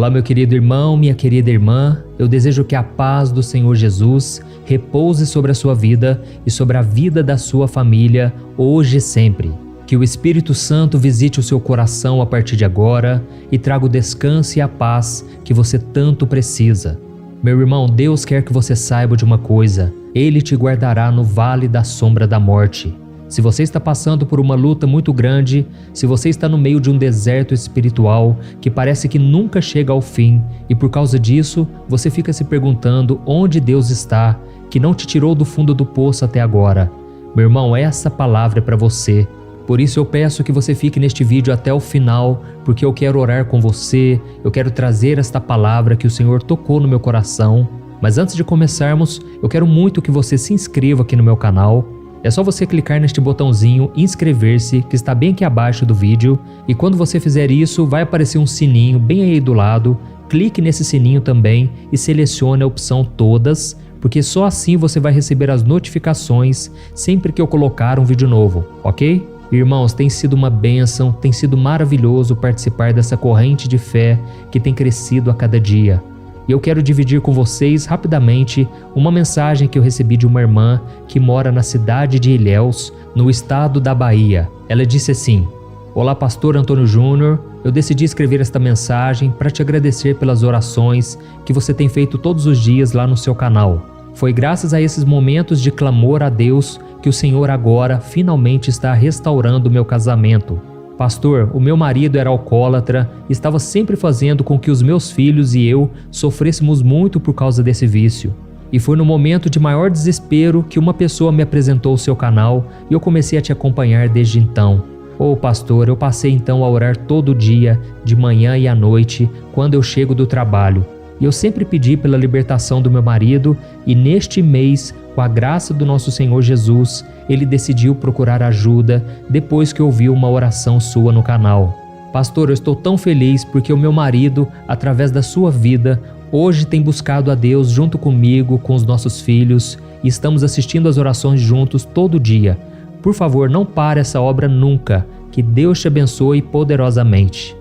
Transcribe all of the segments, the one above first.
Olá, meu querido irmão, minha querida irmã, eu desejo que a paz do Senhor Jesus repouse sobre a sua vida e sobre a vida da sua família, hoje e sempre. Que o Espírito Santo visite o seu coração a partir de agora e traga o descanso e a paz que você tanto precisa. Meu irmão, Deus quer que você saiba de uma coisa: Ele te guardará no vale da sombra da morte. Se você está passando por uma luta muito grande, se você está no meio de um deserto espiritual que parece que nunca chega ao fim e por causa disso você fica se perguntando onde Deus está, que não te tirou do fundo do poço até agora. Meu irmão, essa palavra é para você. Por isso eu peço que você fique neste vídeo até o final, porque eu quero orar com você, eu quero trazer esta palavra que o Senhor tocou no meu coração. Mas antes de começarmos, eu quero muito que você se inscreva aqui no meu canal. É só você clicar neste botãozinho inscrever-se que está bem aqui abaixo do vídeo, e quando você fizer isso vai aparecer um sininho bem aí do lado. Clique nesse sininho também e selecione a opção todas, porque só assim você vai receber as notificações sempre que eu colocar um vídeo novo, ok? Irmãos, tem sido uma bênção, tem sido maravilhoso participar dessa corrente de fé que tem crescido a cada dia. E eu quero dividir com vocês rapidamente uma mensagem que eu recebi de uma irmã que mora na cidade de Ilhéus, no estado da Bahia. Ela disse assim: Olá, pastor Antônio Júnior, eu decidi escrever esta mensagem para te agradecer pelas orações que você tem feito todos os dias lá no seu canal. Foi graças a esses momentos de clamor a Deus que o Senhor agora finalmente está restaurando o meu casamento. Pastor, o meu marido era alcoólatra e estava sempre fazendo com que os meus filhos e eu sofrêssemos muito por causa desse vício. E foi no momento de maior desespero que uma pessoa me apresentou o seu canal e eu comecei a te acompanhar desde então. Pastor, eu passei então a orar todo dia, de manhã e à noite, quando eu chego do trabalho. E eu sempre pedi pela libertação do meu marido e neste mês, com a graça do nosso Senhor Jesus, ele decidiu procurar ajuda depois que ouviu uma oração sua no canal. Pastor, eu estou tão feliz porque o meu marido, através da sua vida, hoje tem buscado a Deus junto comigo, com os nossos filhos, e estamos assistindo as orações juntos todo dia. Por favor, não pare essa obra nunca. Que Deus te abençoe poderosamente.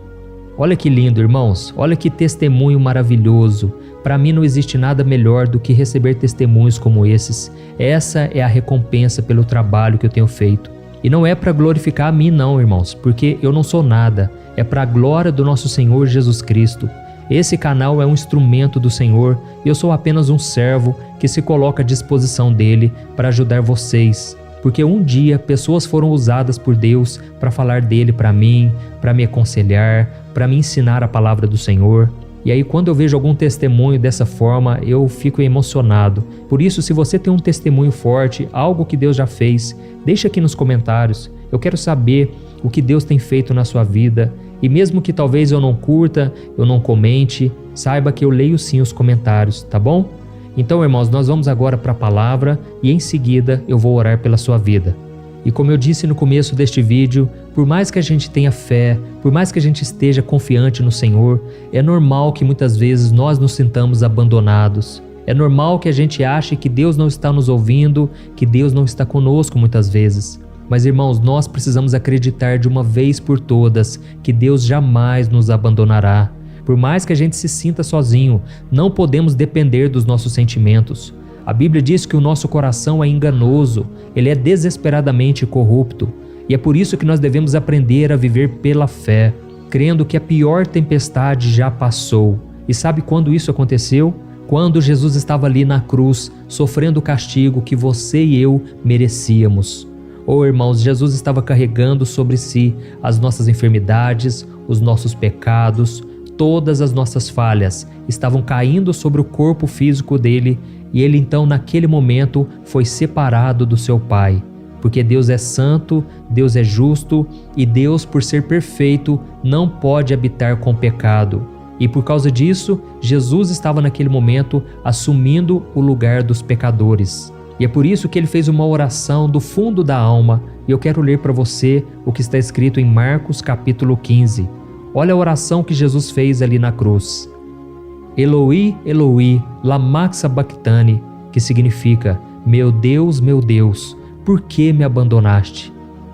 Olha que lindo, irmãos, olha que testemunho maravilhoso. Para mim não existe nada melhor do que receber testemunhos como esses. Essa é a recompensa pelo trabalho que eu tenho feito. E não é para glorificar a mim não, irmãos, porque eu não sou nada. É para a glória do nosso Senhor Jesus Cristo. Esse canal é um instrumento do Senhor e eu sou apenas um servo que se coloca à disposição dele para ajudar vocês. Porque um dia pessoas foram usadas por Deus para falar dele para mim, para me aconselhar, para me ensinar a palavra do Senhor. E aí quando eu vejo algum testemunho dessa forma, eu fico emocionado. Por isso, se você tem um testemunho forte, algo que Deus já fez, deixa aqui nos comentários. Eu quero saber o que Deus tem feito na sua vida. E mesmo que talvez eu não curta, eu não comente, saiba que eu leio sim os comentários, tá bom? Então, irmãos, nós vamos agora para a palavra e em seguida eu vou orar pela sua vida. E como eu disse no começo deste vídeo, por mais que a gente tenha fé, por mais que a gente esteja confiante no Senhor, é normal que muitas vezes nós nos sintamos abandonados. É normal que a gente ache que Deus não está nos ouvindo, que Deus não está conosco muitas vezes. Mas, irmãos, nós precisamos acreditar de uma vez por todas que Deus jamais nos abandonará. Por mais que a gente se sinta sozinho, não podemos depender dos nossos sentimentos. A Bíblia diz que o nosso coração é enganoso, ele é desesperadamente corrupto. E é por isso que nós devemos aprender a viver pela fé, crendo que a pior tempestade já passou. E sabe quando isso aconteceu? Quando Jesus estava ali na cruz, sofrendo o castigo que você e eu merecíamos. Irmãos, Jesus estava carregando sobre si as nossas enfermidades, os nossos pecados, todas as nossas falhas estavam caindo sobre o corpo físico dele e ele então naquele momento foi separado do seu Pai. Porque Deus é santo, Deus é justo e Deus, por ser perfeito, não pode habitar com pecado. E por causa disso, Jesus estava naquele momento assumindo o lugar dos pecadores. E é por isso que ele fez uma oração do fundo da alma e eu quero ler para você o que está escrito em Marcos capítulo 15. Olha a oração que Jesus fez ali na cruz. Eloi, Eloi, lama sabachthani, que significa: meu Deus, por que me abandonaste?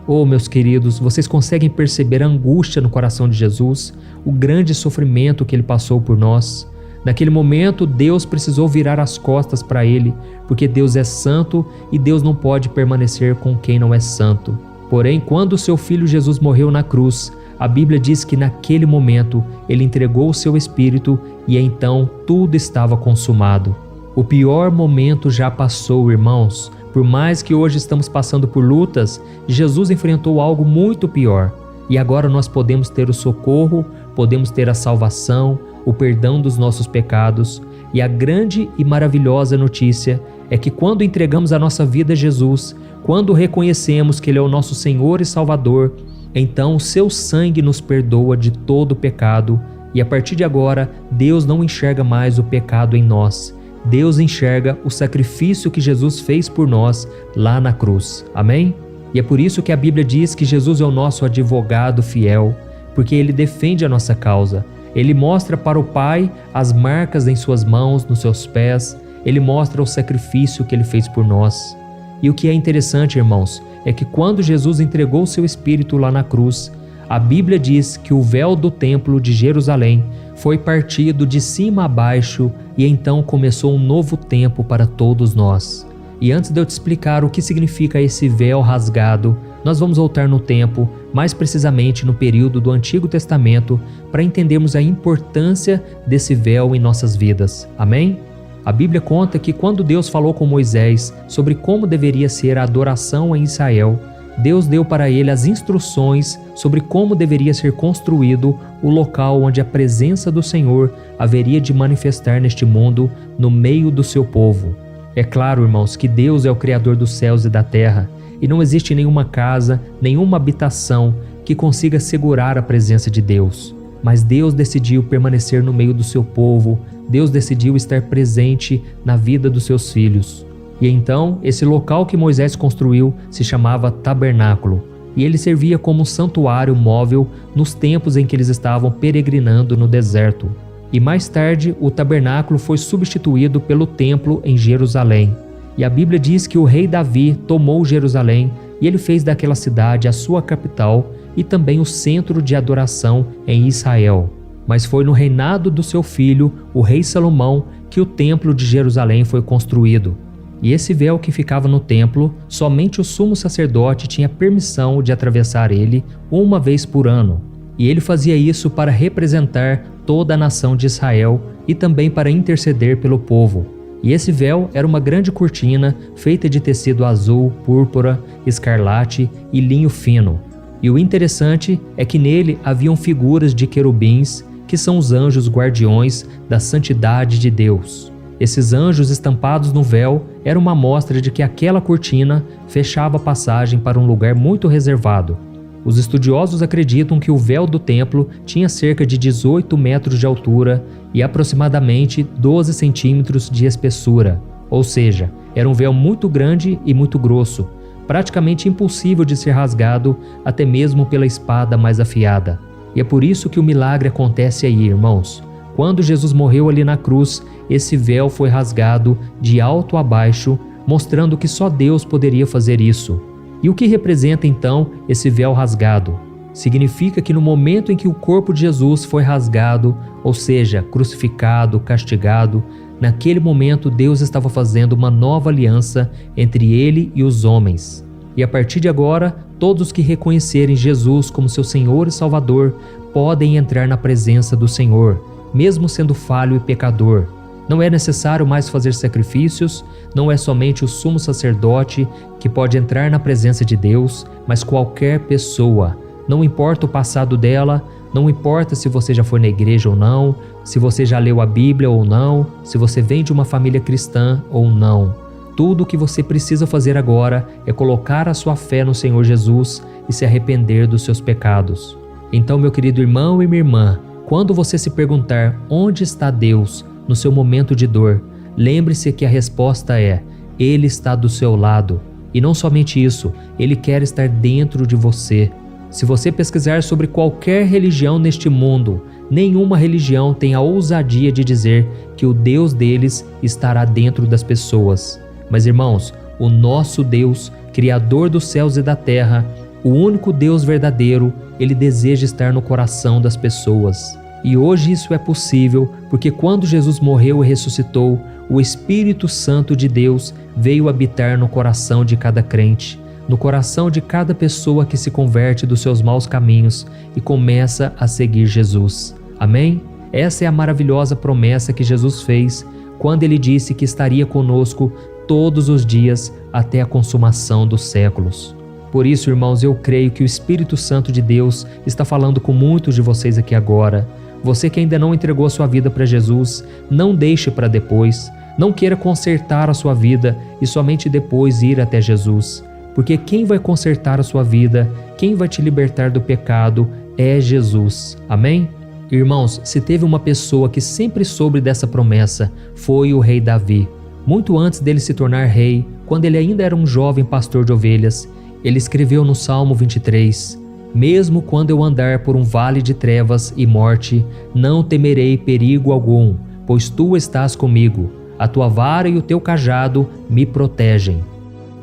Oh, meus queridos, vocês conseguem perceber a angústia no coração de Jesus, o grande sofrimento que ele passou por nós? Naquele momento, Deus precisou virar as costas para ele, porque Deus é santo e Deus não pode permanecer com quem não é santo. Porém, quando o seu filho Jesus morreu na cruz, a Bíblia diz que naquele momento ele entregou o seu espírito e então tudo estava consumado. O pior momento já passou, irmãos. Por mais que hoje estamos passando por lutas, Jesus enfrentou algo muito pior. E agora nós podemos ter o socorro, podemos ter a salvação, o perdão dos nossos pecados. E a grande e maravilhosa notícia é que quando entregamos a nossa vida a Jesus, quando reconhecemos que Ele é o nosso Senhor e Salvador, então o seu sangue nos perdoa de todo o pecado. E a partir de agora, Deus não enxerga mais o pecado em nós. Deus enxerga o sacrifício que Jesus fez por nós lá na cruz. Amém? E é por isso que a Bíblia diz que Jesus é o nosso advogado fiel, porque Ele defende a nossa causa. Ele mostra para o Pai as marcas em suas mãos, nos seus pés. Ele mostra o sacrifício que Ele fez por nós. E o que é interessante, irmãos, é que quando Jesus entregou o seu Espírito lá na cruz, a Bíblia diz que o véu do templo de Jerusalém foi partido de cima a baixo e então começou um novo tempo para todos nós. E antes de eu te explicar o que significa esse véu rasgado, nós vamos voltar no tempo, mais precisamente no período do Antigo Testamento, para entendermos a importância desse véu em nossas vidas. Amém? A Bíblia conta que quando Deus falou com Moisés sobre como deveria ser a adoração em Israel, Deus deu para ele as instruções sobre como deveria ser construído o local onde a presença do Senhor haveria de manifestar neste mundo, no meio do seu povo. É claro, irmãos, que Deus é o Criador dos céus e da terra, e não existe nenhuma casa, nenhuma habitação que consiga segurar a presença de Deus. Mas Deus decidiu permanecer no meio do seu povo, Deus decidiu estar presente na vida dos seus filhos. E então, esse local que Moisés construiu se chamava tabernáculo, e ele servia como um santuário móvel nos tempos em que eles estavam peregrinando no deserto. E mais tarde, o tabernáculo foi substituído pelo templo em Jerusalém. E a Bíblia diz que o rei Davi tomou Jerusalém e ele fez daquela cidade a sua capital e também o centro de adoração em Israel. Mas foi no reinado do seu filho, o rei Salomão, que o templo de Jerusalém foi construído. E esse véu que ficava no templo, somente o sumo sacerdote tinha permissão de atravessar ele uma vez por ano. E ele fazia isso para representar toda a nação de Israel e também para interceder pelo povo. E esse véu era uma grande cortina feita de tecido azul, púrpura, escarlate e linho fino. E o interessante é que nele haviam figuras de querubins, que são os anjos guardiões da santidade de Deus. Esses anjos estampados no véu eram uma amostra de que aquela cortina fechava a passagem para um lugar muito reservado. Os estudiosos acreditam que o véu do templo tinha cerca de 18 metros de altura e aproximadamente 12 centímetros de espessura, ou seja, era um véu muito grande e muito grosso, praticamente impossível de ser rasgado até mesmo pela espada mais afiada. E é por isso que o milagre acontece aí, irmãos. Quando Jesus morreu ali na cruz, esse véu foi rasgado de alto a baixo, mostrando que só Deus poderia fazer isso. E o que representa então esse véu rasgado? Significa que no momento em que o corpo de Jesus foi rasgado, ou seja, crucificado, castigado, naquele momento Deus estava fazendo uma nova aliança entre Ele e os homens. E a partir de agora, todos que reconhecerem Jesus como seu Senhor e Salvador podem entrar na presença do Senhor, mesmo sendo falho e pecador. Não é necessário mais fazer sacrifícios, não é somente o sumo sacerdote que pode entrar na presença de Deus, mas qualquer pessoa. Não importa o passado dela, não importa se você já foi na igreja ou não, se você já leu a Bíblia ou não, se você vem de uma família cristã ou não. Tudo o que você precisa fazer agora é colocar a sua fé no Senhor Jesus e se arrepender dos seus pecados. Então, meu querido irmão e minha irmã, quando você se perguntar onde está Deus no seu momento de dor, lembre-se que a resposta é: Ele está do seu lado. E não somente isso, Ele quer estar dentro de você. Se você pesquisar sobre qualquer religião neste mundo, nenhuma religião tem a ousadia de dizer que o Deus deles estará dentro das pessoas. Mas, irmãos, o nosso Deus, Criador dos céus e da terra, O único Deus verdadeiro, Ele deseja estar no coração das pessoas. E hoje isso é possível porque quando Jesus morreu e ressuscitou, o Espírito Santo de Deus veio habitar no coração de cada crente, no coração de cada pessoa que se converte dos seus maus caminhos e começa a seguir Jesus. Amém? Essa é a maravilhosa promessa que Jesus fez quando Ele disse que estaria conosco todos os dias até a consumação dos séculos. Por isso, irmãos, eu creio que o Espírito Santo de Deus está falando com muitos de vocês aqui agora. Você que ainda não entregou a sua vida para Jesus, não deixe para depois. Não queira consertar a sua vida e somente depois ir até Jesus. Porque quem vai consertar a sua vida, quem vai te libertar do pecado é Jesus. Amém? Irmãos, se teve uma pessoa que sempre soube dessa promessa, foi o rei Davi. Muito antes dele se tornar rei, quando ele ainda era um jovem pastor de ovelhas, ele escreveu no Salmo 23: Mesmo quando eu andar por um vale de trevas e morte, não temerei perigo algum, pois tu estás comigo. A tua vara e o teu cajado me protegem.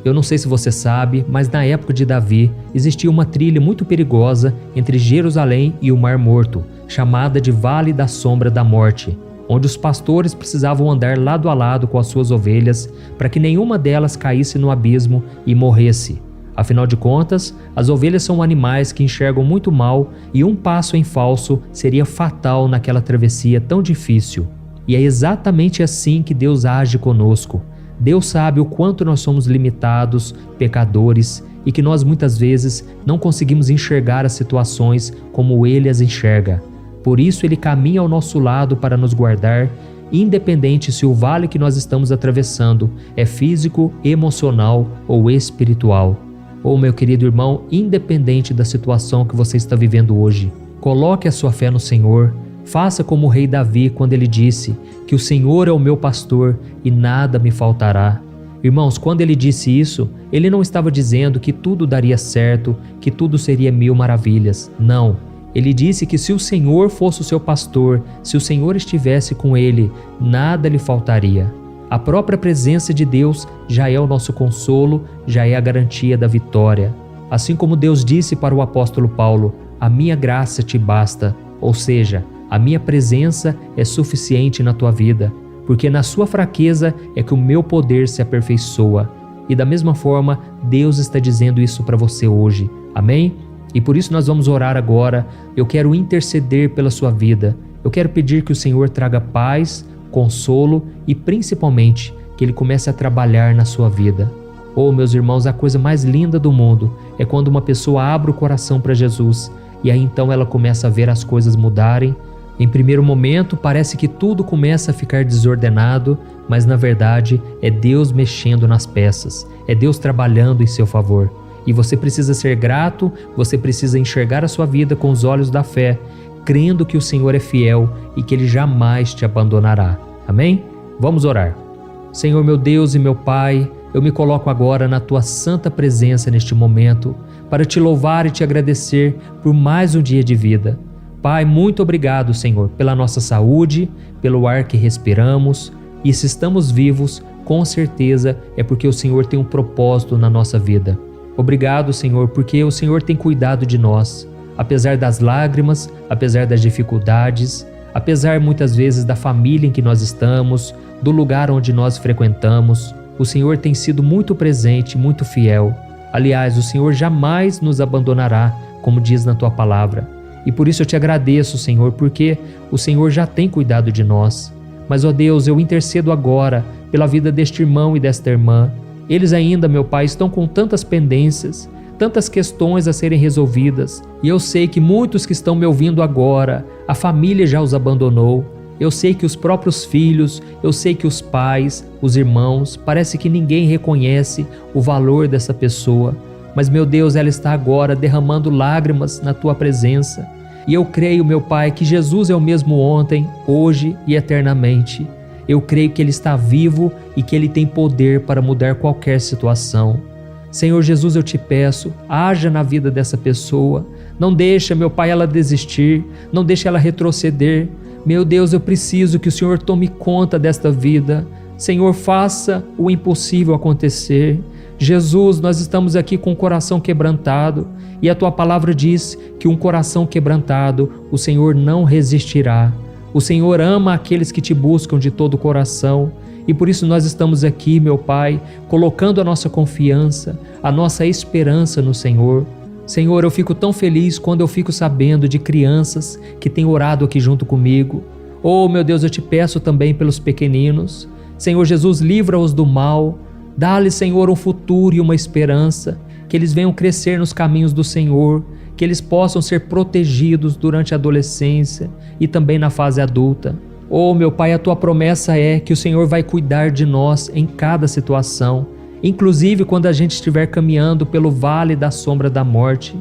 Eu não sei se você sabe, mas na época de Davi existia uma trilha muito perigosa entre Jerusalém e o Mar Morto, chamada de Vale da Sombra da Morte, onde os pastores precisavam andar lado a lado com as suas ovelhas para que nenhuma delas caísse no abismo e morresse. Afinal de contas, as ovelhas são animais que enxergam muito mal e um passo em falso seria fatal naquela travessia tão difícil. E é exatamente assim que Deus age conosco. Deus sabe o quanto nós somos limitados, pecadores e que nós muitas vezes não conseguimos enxergar as situações como Ele as enxerga. Por isso Ele caminha ao nosso lado para nos guardar, independente se o vale que nós estamos atravessando é físico, emocional ou espiritual. Ou, meu querido irmão, independente da situação que você está vivendo hoje, coloque a sua fé no Senhor. Faça como o rei Davi quando ele disse que o Senhor é o meu pastor e nada me faltará. Irmãos, quando ele disse isso, ele não estava dizendo que tudo daria certo, que tudo seria mil maravilhas. Não. Ele disse que se o Senhor fosse o seu pastor, se o Senhor estivesse com ele, nada lhe faltaria. A própria presença de Deus já é o nosso consolo, já é a garantia da vitória. Assim como Deus disse para o apóstolo Paulo: a minha graça te basta, ou seja, a minha presença é suficiente na tua vida, porque na sua fraqueza é que o meu poder se aperfeiçoa. E da mesma forma, Deus está dizendo isso para você hoje. Amém? E por isso nós vamos orar agora. Eu quero interceder pela sua vida. Eu quero pedir que o Senhor traga paz, consolo e principalmente que Ele comece a trabalhar na sua vida. Oh, meus irmãos, a coisa mais linda do mundo é quando uma pessoa abre o coração para Jesus e aí então ela começa a ver as coisas mudarem. Em primeiro momento parece que tudo começa a ficar desordenado, mas na verdade é Deus mexendo nas peças, é Deus trabalhando em seu favor. E você precisa ser grato, você precisa enxergar a sua vida com os olhos da fé, crendo que o Senhor é fiel e que Ele jamais te abandonará. Amém? Vamos orar. Senhor, meu Deus e meu Pai, eu me coloco agora na Tua santa presença neste momento para Te louvar e Te agradecer por mais um dia de vida. Pai, muito obrigado, Senhor, pela nossa saúde, pelo ar que respiramos, e se estamos vivos, com certeza é porque o Senhor tem um propósito na nossa vida. Obrigado, Senhor, porque o Senhor tem cuidado de nós. Apesar das lágrimas, apesar das dificuldades, apesar muitas vezes da família em que nós estamos, do lugar onde nós frequentamos, o Senhor tem sido muito presente, muito fiel. Aliás, o Senhor jamais nos abandonará, como diz na Tua palavra. E por isso eu Te agradeço, Senhor, porque o Senhor já tem cuidado de nós. Mas, ó Deus, eu intercedo agora pela vida deste irmão e desta irmã. Eles ainda, meu Pai, estão com tantas pendências, tantas questões a serem resolvidas. E eu sei que muitos que estão me ouvindo agora, a família já os abandonou. Eu sei que os próprios filhos, eu sei que os pais, os irmãos, parece que ninguém reconhece o valor dessa pessoa. Mas, meu Deus, ela está agora derramando lágrimas na Tua presença. E eu creio, meu Pai, que Jesus é o mesmo ontem, hoje e eternamente. Eu creio que Ele está vivo e que Ele tem poder para mudar qualquer situação. Senhor Jesus, eu Te peço, haja na vida dessa pessoa. Não deixa, meu Pai, ela desistir, não deixa ela retroceder. Meu Deus, eu preciso que o Senhor tome conta desta vida. Senhor, faça o impossível acontecer. Jesus, nós estamos aqui com o coração quebrantado e a Tua palavra diz que um coração quebrantado o Senhor não resistirá. O Senhor ama aqueles que Te buscam de todo o coração e por isso nós estamos aqui, meu Pai, colocando a nossa confiança, a nossa esperança no Senhor. Senhor, eu fico tão feliz quando eu fico sabendo de crianças que têm orado aqui junto comigo. Oh, meu Deus, eu Te peço também pelos pequeninos. Senhor Jesus, livra-os do mal. Dá-lhes, Senhor, um futuro e uma esperança, que eles venham crescer nos caminhos do Senhor, que eles possam ser protegidos durante a adolescência e também na fase adulta. Oh, meu Pai, a Tua promessa é que o Senhor vai cuidar de nós em cada situação, inclusive quando a gente estiver caminhando pelo vale da sombra da morte.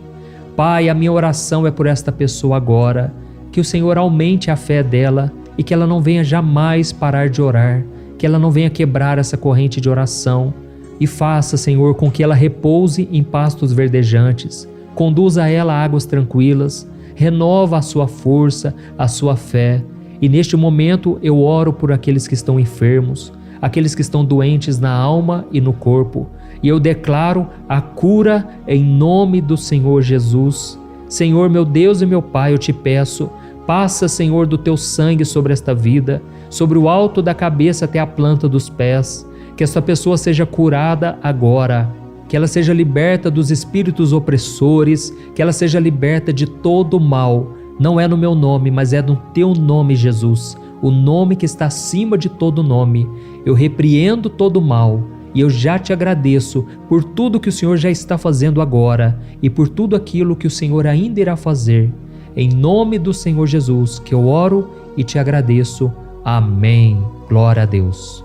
Pai, a minha oração é por esta pessoa agora, que o Senhor aumente a fé dela e que ela não venha jamais parar de orar, que ela não venha quebrar essa corrente de oração e faça, Senhor, com que ela repouse em pastos verdejantes, conduza ela a águas tranquilas, renova a sua força, a sua fé. E neste momento eu oro por aqueles que estão enfermos, aqueles que estão doentes na alma e no corpo, e eu declaro a cura em nome do Senhor Jesus. Senhor, meu Deus e meu Pai, eu Te peço, passa, Senhor, do Teu sangue sobre esta vida, sobre o alto da cabeça até a planta dos pés, que esta pessoa seja curada agora, que ela seja liberta dos espíritos opressores, que ela seja liberta de todo o mal. Não é no meu nome, mas é no Teu nome, Jesus, o nome que está acima de todo nome. Eu repreendo todo o mal e eu já Te agradeço por tudo que o Senhor já está fazendo agora e por tudo aquilo que o Senhor ainda irá fazer. Em nome do Senhor Jesus que eu oro e Te agradeço. Amém. Glória a Deus.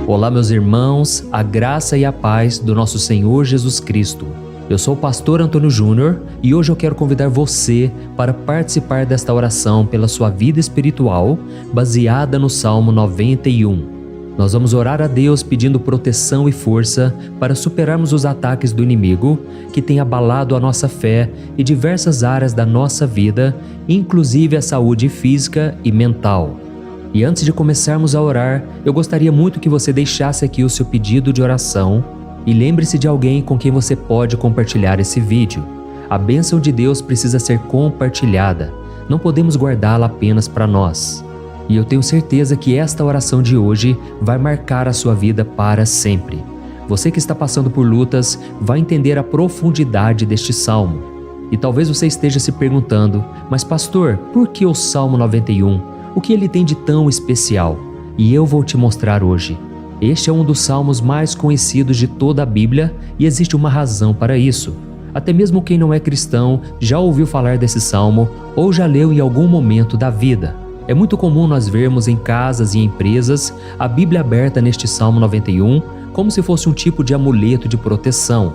Olá, meus irmãos, a graça e a paz do nosso Senhor Jesus Cristo. Eu sou o pastor Antônio Júnior e hoje eu quero convidar você para participar desta oração pela sua vida espiritual, baseada no Salmo 91. Nós vamos orar a Deus pedindo proteção e força para superarmos os ataques do inimigo que tem abalado a nossa fé e diversas áreas da nossa vida, inclusive a saúde física e mental. E antes de começarmos a orar, eu gostaria muito que você deixasse aqui o seu pedido de oração e lembre-se de alguém com quem você pode compartilhar esse vídeo. A bênção de Deus precisa ser compartilhada, não podemos guardá-la apenas para nós. E eu tenho certeza que esta oração de hoje vai marcar a sua vida para sempre. Você que está passando por lutas vai entender a profundidade deste salmo. E talvez você esteja se perguntando, mas pastor, por que o Salmo 91? O que ele tem de tão especial? E eu vou te mostrar hoje. Este é um dos salmos mais conhecidos de toda a Bíblia e existe uma razão para isso. Até mesmo quem não é cristão já ouviu falar desse salmo ou já leu em algum momento da vida. É muito comum nós vermos em casas e empresas a Bíblia aberta neste Salmo 91 como se fosse um tipo de amuleto de proteção.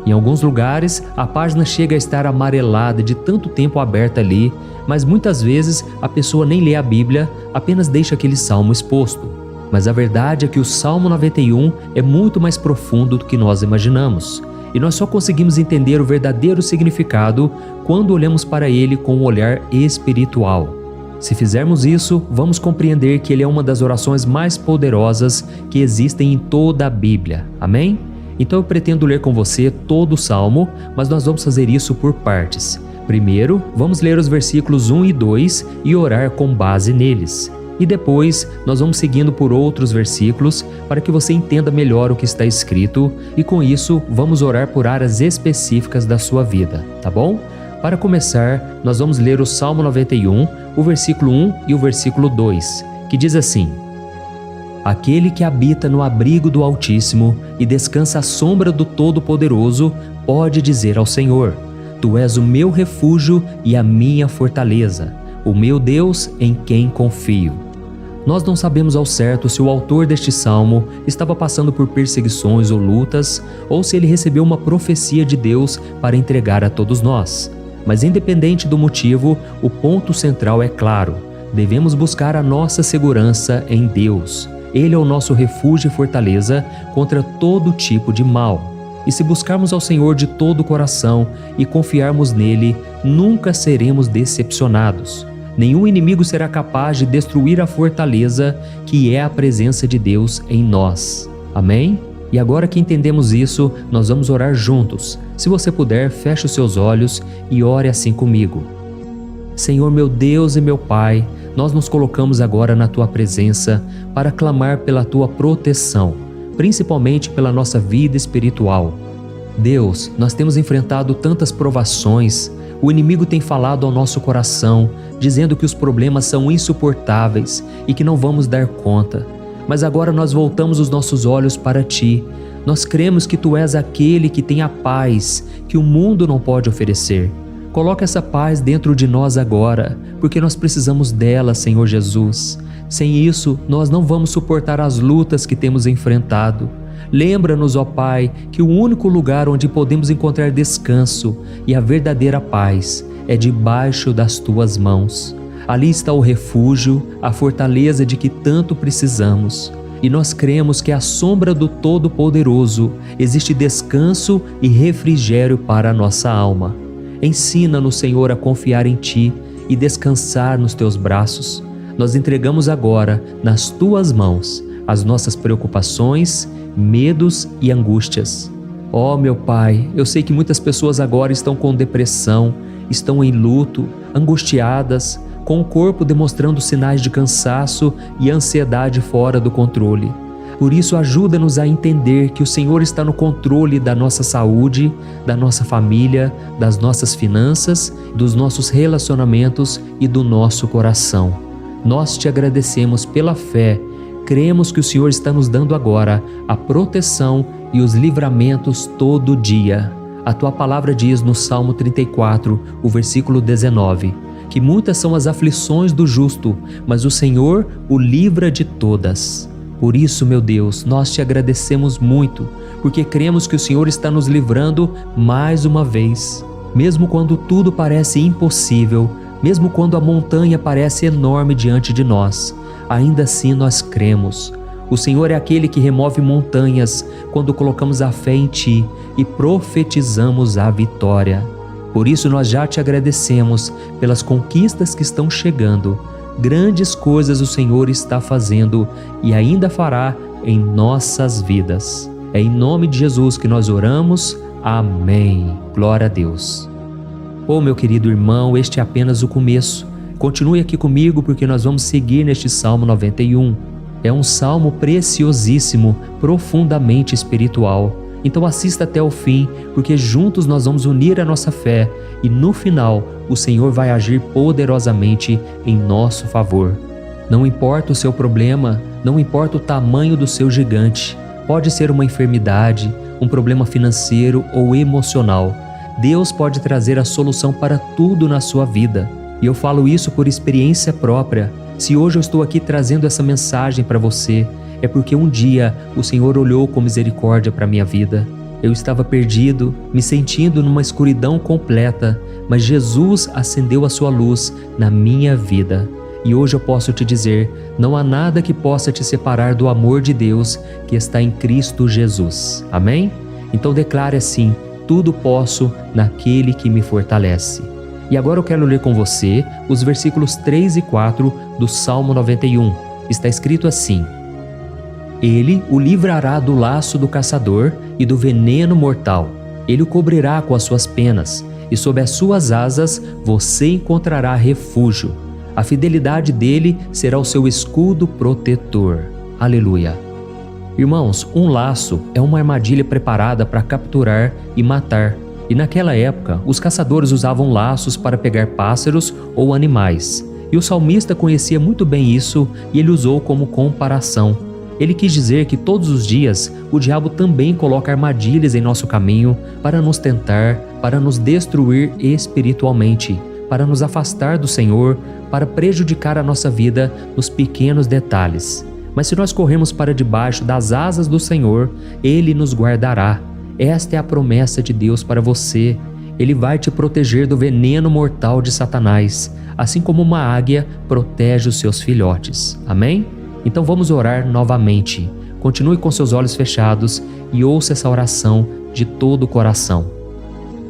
Em alguns lugares, a página chega a estar amarelada de tanto tempo aberta ali, mas muitas vezes a pessoa nem lê a Bíblia, apenas deixa aquele salmo exposto. Mas a verdade é que o Salmo 91 é muito mais profundo do que nós imaginamos. E nós só conseguimos entender o verdadeiro significado quando olhamos para ele com um olhar espiritual. Se fizermos isso, vamos compreender que ele é uma das orações mais poderosas que existem em toda a Bíblia. Amém? Então eu pretendo ler com você todo o Salmo, mas nós vamos fazer isso por partes. Primeiro, vamos ler os versículos 1 e 2 e orar com base neles. E depois, nós vamos seguindo por outros versículos para que você entenda melhor o que está escrito e com isso, vamos orar por áreas específicas da sua vida, tá bom? Para começar, nós vamos ler o Salmo 91, o versículo 1 e o versículo 2, que diz assim: Aquele que habita no abrigo do Altíssimo e descansa à sombra do Todo-Poderoso pode dizer ao Senhor: Tu és o meu refúgio e a minha fortaleza, o meu Deus em quem confio. Nós não sabemos ao certo se o autor deste salmo estava passando por perseguições ou lutas, ou se ele recebeu uma profecia de Deus para entregar a todos nós. Mas independente do motivo, o ponto central é claro: devemos buscar a nossa segurança em Deus. Ele é o nosso refúgio e fortaleza contra todo tipo de mal. E se buscarmos ao Senhor de todo o coração e confiarmos nele, nunca seremos decepcionados. Nenhum inimigo será capaz de destruir a fortaleza que é a presença de Deus em nós. Amém? E agora que entendemos isso, nós vamos orar juntos. Se você puder, feche os seus olhos e ore assim comigo. Senhor meu Deus e meu Pai, nós nos colocamos agora na Tua presença para clamar pela Tua proteção, principalmente pela nossa vida espiritual. Deus, nós temos enfrentado tantas provações, o inimigo tem falado ao nosso coração, dizendo que os problemas são insuportáveis e que não vamos dar conta. Mas agora nós voltamos os nossos olhos para Ti. Nós cremos que Tu és aquele que tem a paz que o mundo não pode oferecer. Coloca essa paz dentro de nós agora, porque nós precisamos dela, Senhor Jesus. Sem isso, nós não vamos suportar as lutas que temos enfrentado. Lembra-nos, ó Pai, que o único lugar onde podemos encontrar descanso e a verdadeira paz é debaixo das Tuas mãos. Ali está o refúgio, a fortaleza de que tanto precisamos. E nós cremos que à sombra do Todo-Poderoso existe descanso e refrigério para a nossa alma. Ensina-nos, Senhor, a confiar em Ti e descansar nos Teus braços. Nós entregamos agora, nas Tuas mãos, as nossas preocupações, medos e angústias. Ó meu Pai, eu sei que muitas pessoas agora estão com depressão, estão em luto, angustiadas, com o corpo demonstrando sinais de cansaço e ansiedade fora do controle. Por isso, ajuda-nos a entender que o Senhor está no controle da nossa saúde, da nossa família, das nossas finanças, dos nossos relacionamentos e do nosso coração. Nós Te agradecemos pela fé. Cremos que o Senhor está nos dando agora a proteção e os livramentos todo dia. A Tua palavra diz no Salmo 34, o versículo 19, que muitas são as aflições do justo, mas o Senhor o livra de todas. Por isso, meu Deus, nós Te agradecemos muito, porque cremos que o Senhor está nos livrando mais uma vez. Mesmo quando tudo parece impossível, mesmo quando a montanha parece enorme diante de nós, ainda assim nós cremos. O Senhor é aquele que remove montanhas quando colocamos a fé em Ti e profetizamos a vitória. Por isso nós já Te agradecemos pelas conquistas que estão chegando. Grandes coisas o Senhor está fazendo e ainda fará em nossas vidas. É em nome de Jesus que nós oramos. Amém. Glória a Deus. Oh, meu querido irmão, este é apenas o começo. Continue aqui comigo porque nós vamos seguir neste Salmo 91. É um salmo preciosíssimo, profundamente espiritual. Então assista até o fim, porque juntos nós vamos unir a nossa fé e no final o Senhor vai agir poderosamente em nosso favor. Não importa o seu problema, não importa o tamanho do seu gigante, pode ser uma enfermidade, um problema financeiro ou emocional. Deus pode trazer a solução para tudo na sua vida. E eu falo isso por experiência própria. Se hoje eu estou aqui trazendo essa mensagem para você, é porque um dia o Senhor olhou com misericórdia para a minha vida. Eu estava perdido, me sentindo numa escuridão completa, mas Jesus acendeu a sua luz na minha vida. E hoje eu posso te dizer, não há nada que possa te separar do amor de Deus que está em Cristo Jesus. Amém? Então declare assim, tudo posso naquele que me fortalece. E agora eu quero ler com você os versículos 3 e 4 do Salmo 91. Está escrito assim: Ele o livrará do laço do caçador e do veneno mortal. Ele o cobrirá com as suas penas, e sob as suas asas você encontrará refúgio. A fidelidade dele será o seu escudo protetor. Aleluia. Irmãos, um laço é uma armadilha preparada para capturar e matar. E naquela época, os caçadores usavam laços para pegar pássaros ou animais. E o salmista conhecia muito bem isso e ele usou como comparação. Ele quis dizer que todos os dias o diabo também coloca armadilhas em nosso caminho para nos tentar, para nos destruir espiritualmente, para nos afastar do Senhor, para prejudicar a nossa vida nos pequenos detalhes. Mas se nós corremos para debaixo das asas do Senhor, Ele nos guardará. Esta é a promessa de Deus para você. Ele vai te proteger do veneno mortal de Satanás, assim como uma águia protege os seus filhotes. Amém? Então vamos orar novamente. Continue com seus olhos fechados e ouça essa oração de todo o coração.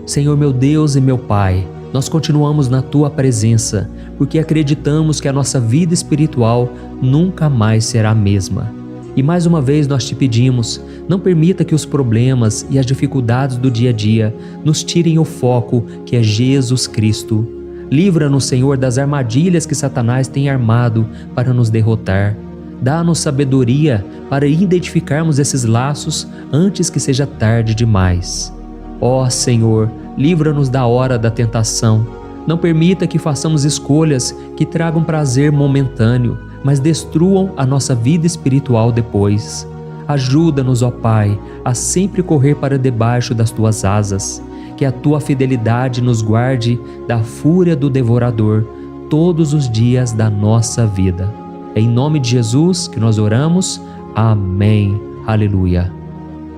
Senhor meu Deus e meu Pai, Nós continuamos na Tua presença, porque acreditamos que a nossa vida espiritual nunca mais será a mesma. E mais uma vez nós te pedimos, não permita que os problemas e as dificuldades do dia a dia nos tirem o foco que é Jesus Cristo. Livra-nos, Senhor, das armadilhas que Satanás tem armado para nos derrotar. Dá-nos sabedoria para identificarmos esses laços antes que seja tarde demais. Ó Senhor, livra-nos da hora da tentação. Não permita que façamos escolhas que tragam prazer momentâneo, mas destruam a nossa vida espiritual depois. Ajuda-nos, ó Pai, a sempre correr para debaixo das Tuas asas. Que a Tua fidelidade nos guarde da fúria do devorador todos os dias da nossa vida. É em nome de Jesus que nós oramos. Amém. Aleluia.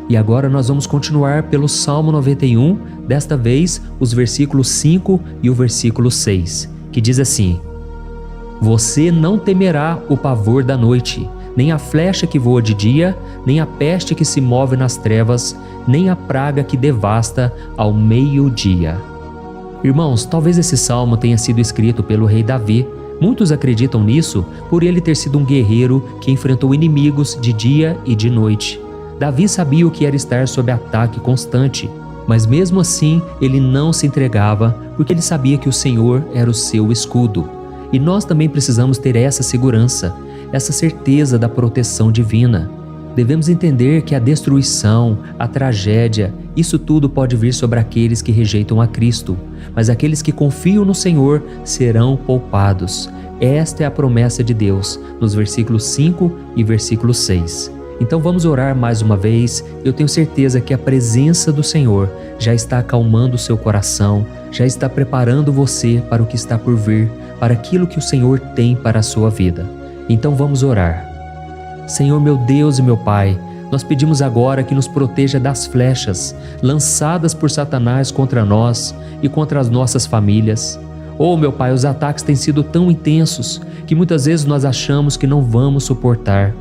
E agora nós vamos continuar pelo Salmo 91, desta vez os versículos 5 e o versículo 6, que diz assim: Você não temerá o pavor da noite, nem a flecha que voa de dia, nem a peste que se move nas trevas, nem a praga que devasta ao meio-dia. Irmãos, talvez esse salmo tenha sido escrito pelo rei Davi. Muitos acreditam nisso por ele ter sido um guerreiro que enfrentou inimigos de dia e de noite. Davi sabia o que era estar sob ataque constante, mas mesmo assim ele não se entregava porque ele sabia que o Senhor era o seu escudo. E nós também precisamos ter essa segurança, essa certeza da proteção divina. Devemos entender que a destruição, a tragédia, isso tudo pode vir sobre aqueles que rejeitam a Cristo, mas aqueles que confiam no Senhor serão poupados. Esta é a promessa de Deus, nos versículos 5 e versículo 6. Então vamos orar mais uma vez. Eu tenho certeza que a presença do Senhor já está acalmando o seu coração, já está preparando você para o que está por vir, para aquilo que o Senhor tem para a sua vida. Então vamos orar. Senhor meu Deus e meu Pai, nós pedimos agora que nos proteja das flechas lançadas por Satanás contra nós e contra as nossas famílias. Oh meu Pai, os ataques têm sido tão intensos que muitas vezes nós achamos que não vamos suportar.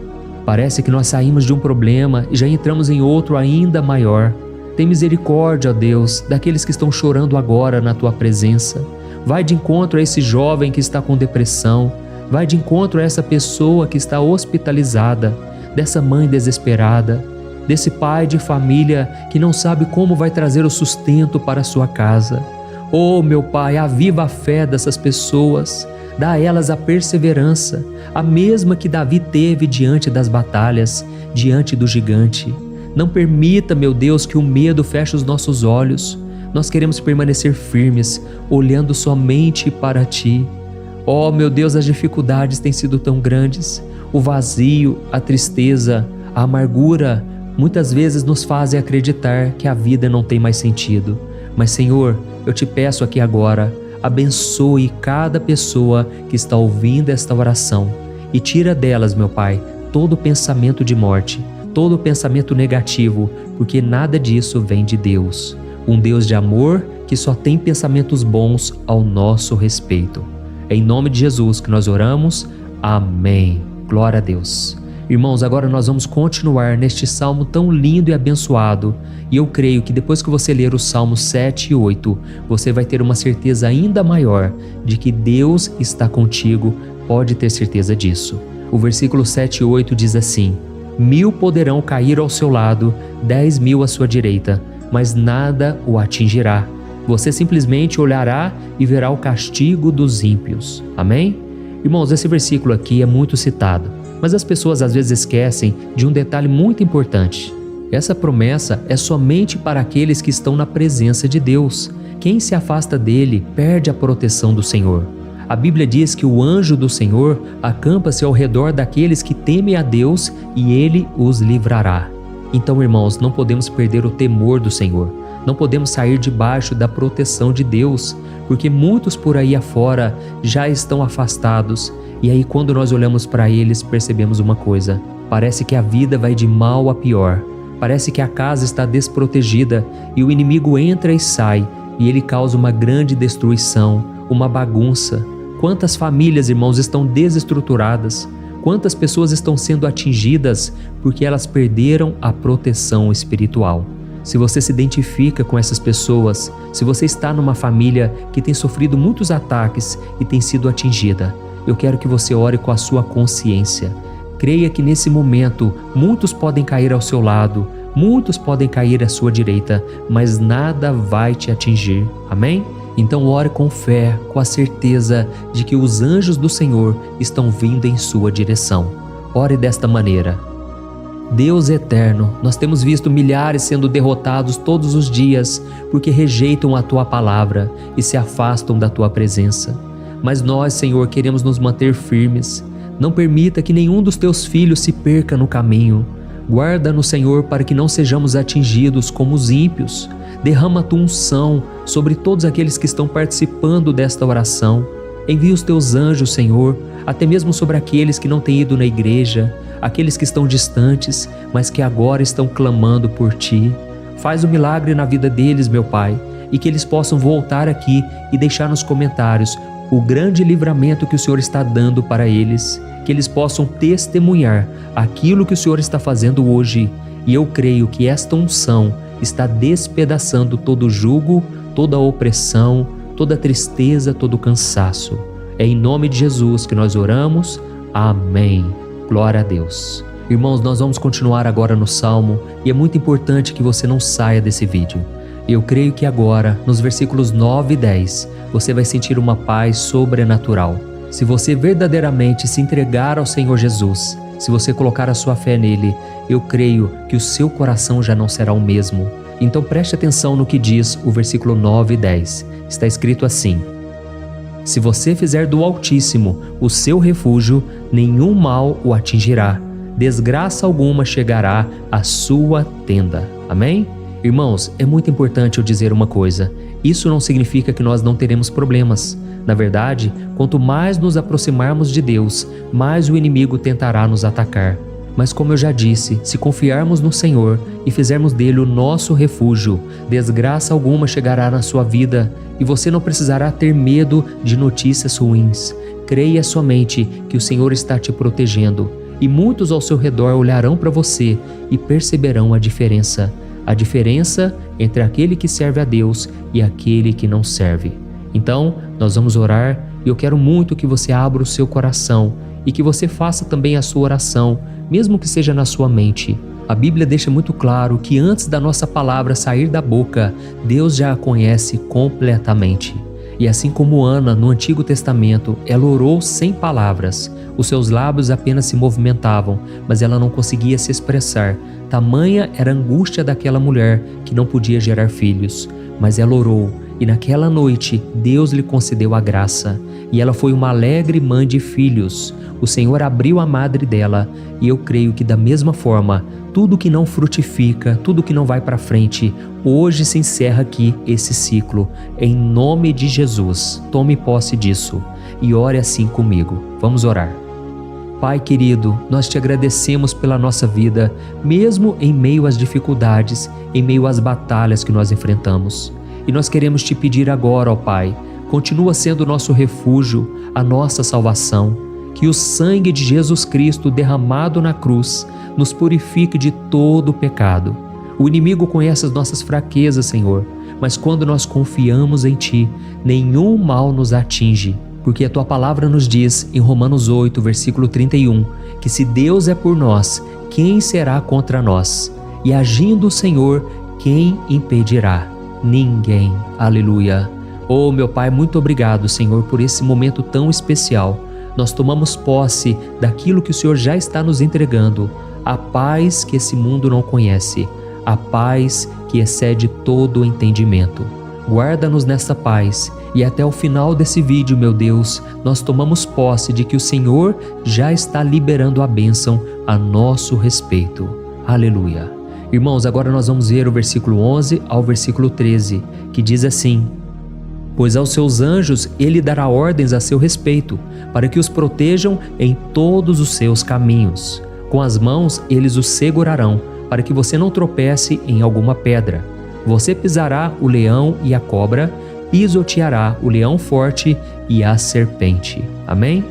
Parece que nós saímos de um problema e já entramos em outro ainda maior. Tem misericórdia, ó Deus, daqueles que estão chorando agora na Tua presença. Vai de encontro a esse jovem que está com depressão. Vai de encontro a essa pessoa que está hospitalizada, dessa mãe desesperada, desse pai de família que não sabe como vai trazer o sustento para a sua casa. Oh, meu Pai, aviva a fé dessas pessoas, dá a elas a perseverança, a mesma que Davi teve diante das batalhas, diante do gigante. Não permita, meu Deus, que o medo feche os nossos olhos. Nós queremos permanecer firmes, olhando somente para Ti. Oh, meu Deus, as dificuldades têm sido tão grandes. O vazio, a tristeza, a amargura, muitas vezes nos fazem acreditar que a vida não tem mais sentido. Mas, Senhor, eu te peço aqui agora, abençoe cada pessoa que está ouvindo esta oração e tira delas, meu Pai, todo pensamento de morte, todo pensamento negativo, porque nada disso vem de Deus. Um Deus de amor que só tem pensamentos bons ao nosso respeito. É em nome de Jesus que nós oramos. Amém. Glória a Deus. Irmãos, agora nós vamos continuar neste salmo tão lindo e abençoado. E eu creio que depois que você ler os salmos 7 e 8, você vai ter uma certeza ainda maior de que Deus está contigo. Pode ter certeza disso. O versículo 7 e 8 diz assim: 1000 poderão cair ao seu lado, 10.000 à sua direita, mas nada o atingirá. Você simplesmente olhará e verá o castigo dos ímpios. Amém? Irmãos, esse versículo aqui é muito citado, mas as pessoas às vezes esquecem de um detalhe muito importante. Essa promessa é somente para aqueles que estão na presença de Deus. Quem se afasta dele perde a proteção do Senhor. A Bíblia diz que o anjo do Senhor acampa-se ao redor daqueles que temem a Deus e ele os livrará. Então, irmãos, não podemos perder o temor do Senhor. Não podemos sair debaixo da proteção de Deus, porque muitos por aí afora já estão afastados. E aí, quando nós olhamos para eles, percebemos uma coisa: parece que a vida vai de mal a pior. Parece que a casa está desprotegida e o inimigo entra e sai, e ele causa uma grande destruição, uma bagunça. Quantas famílias, irmãos, estão desestruturadas? Quantas pessoas estão sendo atingidas porque elas perderam a proteção espiritual? Se você se identifica com essas pessoas, se você está numa família que tem sofrido muitos ataques e tem sido atingida, eu quero que você ore com a sua consciência. Creia que nesse momento muitos podem cair ao seu lado, muitos podem cair à sua direita, mas nada vai te atingir. Amém? Então ore com fé, com a certeza de que os anjos do Senhor estão vindo em sua direção. Ore desta maneira. Deus eterno, nós temos visto milhares sendo derrotados todos os dias porque rejeitam a Tua palavra e se afastam da Tua presença. Mas nós, Senhor, queremos nos manter firmes. Não permita que nenhum dos Teus filhos se perca no caminho. Guarda-nos, Senhor, para que não sejamos atingidos como os ímpios. Derrama a Tua unção sobre todos aqueles que estão participando desta oração. Envia os Teus anjos, Senhor, até mesmo sobre aqueles que não têm ido na igreja, aqueles que estão distantes, mas que agora estão clamando por Ti. Faz um milagre na vida deles, meu Pai, e que eles possam voltar aqui e deixar nos comentários o grande livramento que o Senhor está dando para eles, que eles possam testemunhar aquilo que o Senhor está fazendo hoje. E eu creio que esta unção está despedaçando todo jugo, toda opressão, toda tristeza, todo cansaço. É em nome de Jesus que nós oramos. Amém. Glória a Deus. Irmãos, nós vamos continuar agora no Salmo e é muito importante que você não saia desse vídeo. Eu creio que agora, nos versículos 9 e 10, você vai sentir uma paz sobrenatural. Se você verdadeiramente se entregar ao Senhor Jesus, se você colocar a sua fé nele, eu creio que o seu coração já não será o mesmo. Então preste atenção no que diz o versículo 9 e 10. Está escrito assim: se você fizer do Altíssimo o seu refúgio, nenhum mal o atingirá, desgraça alguma chegará à sua tenda. Amém? Irmãos, é muito importante eu dizer uma coisa. Isso não significa que nós não teremos problemas. Na verdade, quanto mais nos aproximarmos de Deus, mais o inimigo tentará nos atacar. Mas como eu já disse, se confiarmos no Senhor e fizermos dele o nosso refúgio, desgraça alguma chegará na sua vida e você não precisará ter medo de notícias ruins. Creia somente que o Senhor está te protegendo e muitos ao seu redor olharão para você e perceberão a diferença entre aquele que serve a Deus e aquele que não serve. Então, nós vamos orar e eu quero muito que você abra o seu coração e que você faça também a sua oração, mesmo que seja na sua mente. A Bíblia deixa muito claro que antes da nossa palavra sair da boca, Deus já a conhece completamente. E assim como Ana, no Antigo Testamento, ela orou sem palavras. Os seus lábios apenas se movimentavam, mas ela não conseguia se expressar. Tamanha era a angústia daquela mulher que não podia gerar filhos. Mas ela orou, e naquela noite Deus lhe concedeu a graça. E ela foi uma alegre mãe de filhos. O Senhor abriu a madre dela, e eu creio que da mesma forma, tudo que não frutifica, tudo que não vai para frente, hoje se encerra aqui esse ciclo. Em nome de Jesus, tome posse disso e ore assim comigo. Vamos orar. Pai querido, nós te agradecemos pela nossa vida, mesmo em meio às dificuldades, em meio às batalhas que nós enfrentamos. E nós queremos te pedir agora, ó Pai, continua sendo o nosso refúgio, a nossa salvação. Que o sangue de Jesus Cristo derramado na cruz nos purifique de todo o pecado. O inimigo conhece as nossas fraquezas, Senhor, mas quando nós confiamos em Ti, nenhum mal nos atinge, porque a Tua palavra nos diz em Romanos 8, versículo 31, que se Deus é por nós, quem será contra nós? E agindo o Senhor, quem impedirá? Ninguém. Aleluia. Oh, meu Pai, muito obrigado, Senhor, por esse momento tão especial. Nós tomamos posse daquilo que o Senhor já está nos entregando, a paz que esse mundo não conhece, a paz que excede todo o entendimento. Guarda-nos nessa paz e até o final desse vídeo, meu Deus, nós tomamos posse de que o Senhor já está liberando a bênção a nosso respeito. Aleluia. Irmãos, agora nós vamos ver o versículo 11 ao versículo 13, que diz assim: pois aos seus anjos ele dará ordens a seu respeito, para que os protejam em todos os seus caminhos. Com as mãos eles os segurarão, para que você não tropece em alguma pedra. Você pisará o leão e a cobra, pisoteará o leão forte e a serpente. Amém?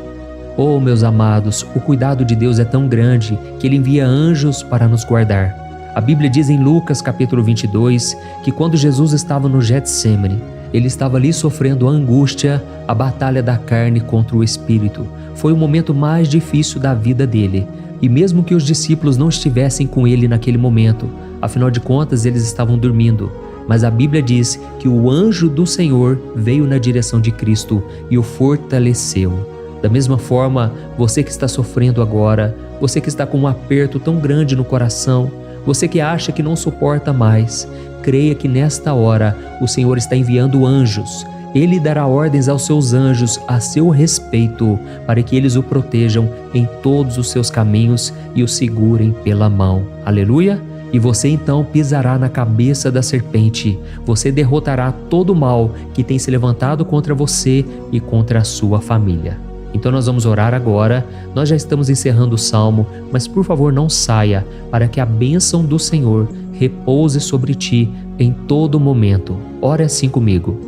Oh, meus amados, o cuidado de Deus é tão grande que Ele envia anjos para nos guardar. A Bíblia diz em Lucas capítulo 22 que quando Jesus estava no Getsêmani, ele estava ali sofrendo a angústia, a batalha da carne contra o espírito. Foi o momento mais difícil da vida dele. E mesmo que os discípulos não estivessem com ele naquele momento, afinal de contas eles estavam dormindo, mas a Bíblia diz que o anjo do Senhor veio na direção de Cristo e o fortaleceu. Da mesma forma, você que está sofrendo agora, você que está com um aperto tão grande no coração, você que acha que não suporta mais, creia que nesta hora o Senhor está enviando anjos. Ele dará ordens aos seus anjos a seu respeito, para que eles o protejam em todos os seus caminhos e o segurem pela mão. Aleluia! E você então pisará na cabeça da serpente. Você derrotará todo o mal que tem se levantado contra você e contra a sua família. Então nós vamos orar agora. Nós já estamos encerrando o salmo, mas por favor não saia, para que a bênção do Senhor repouse sobre ti em todo momento. Ore assim comigo.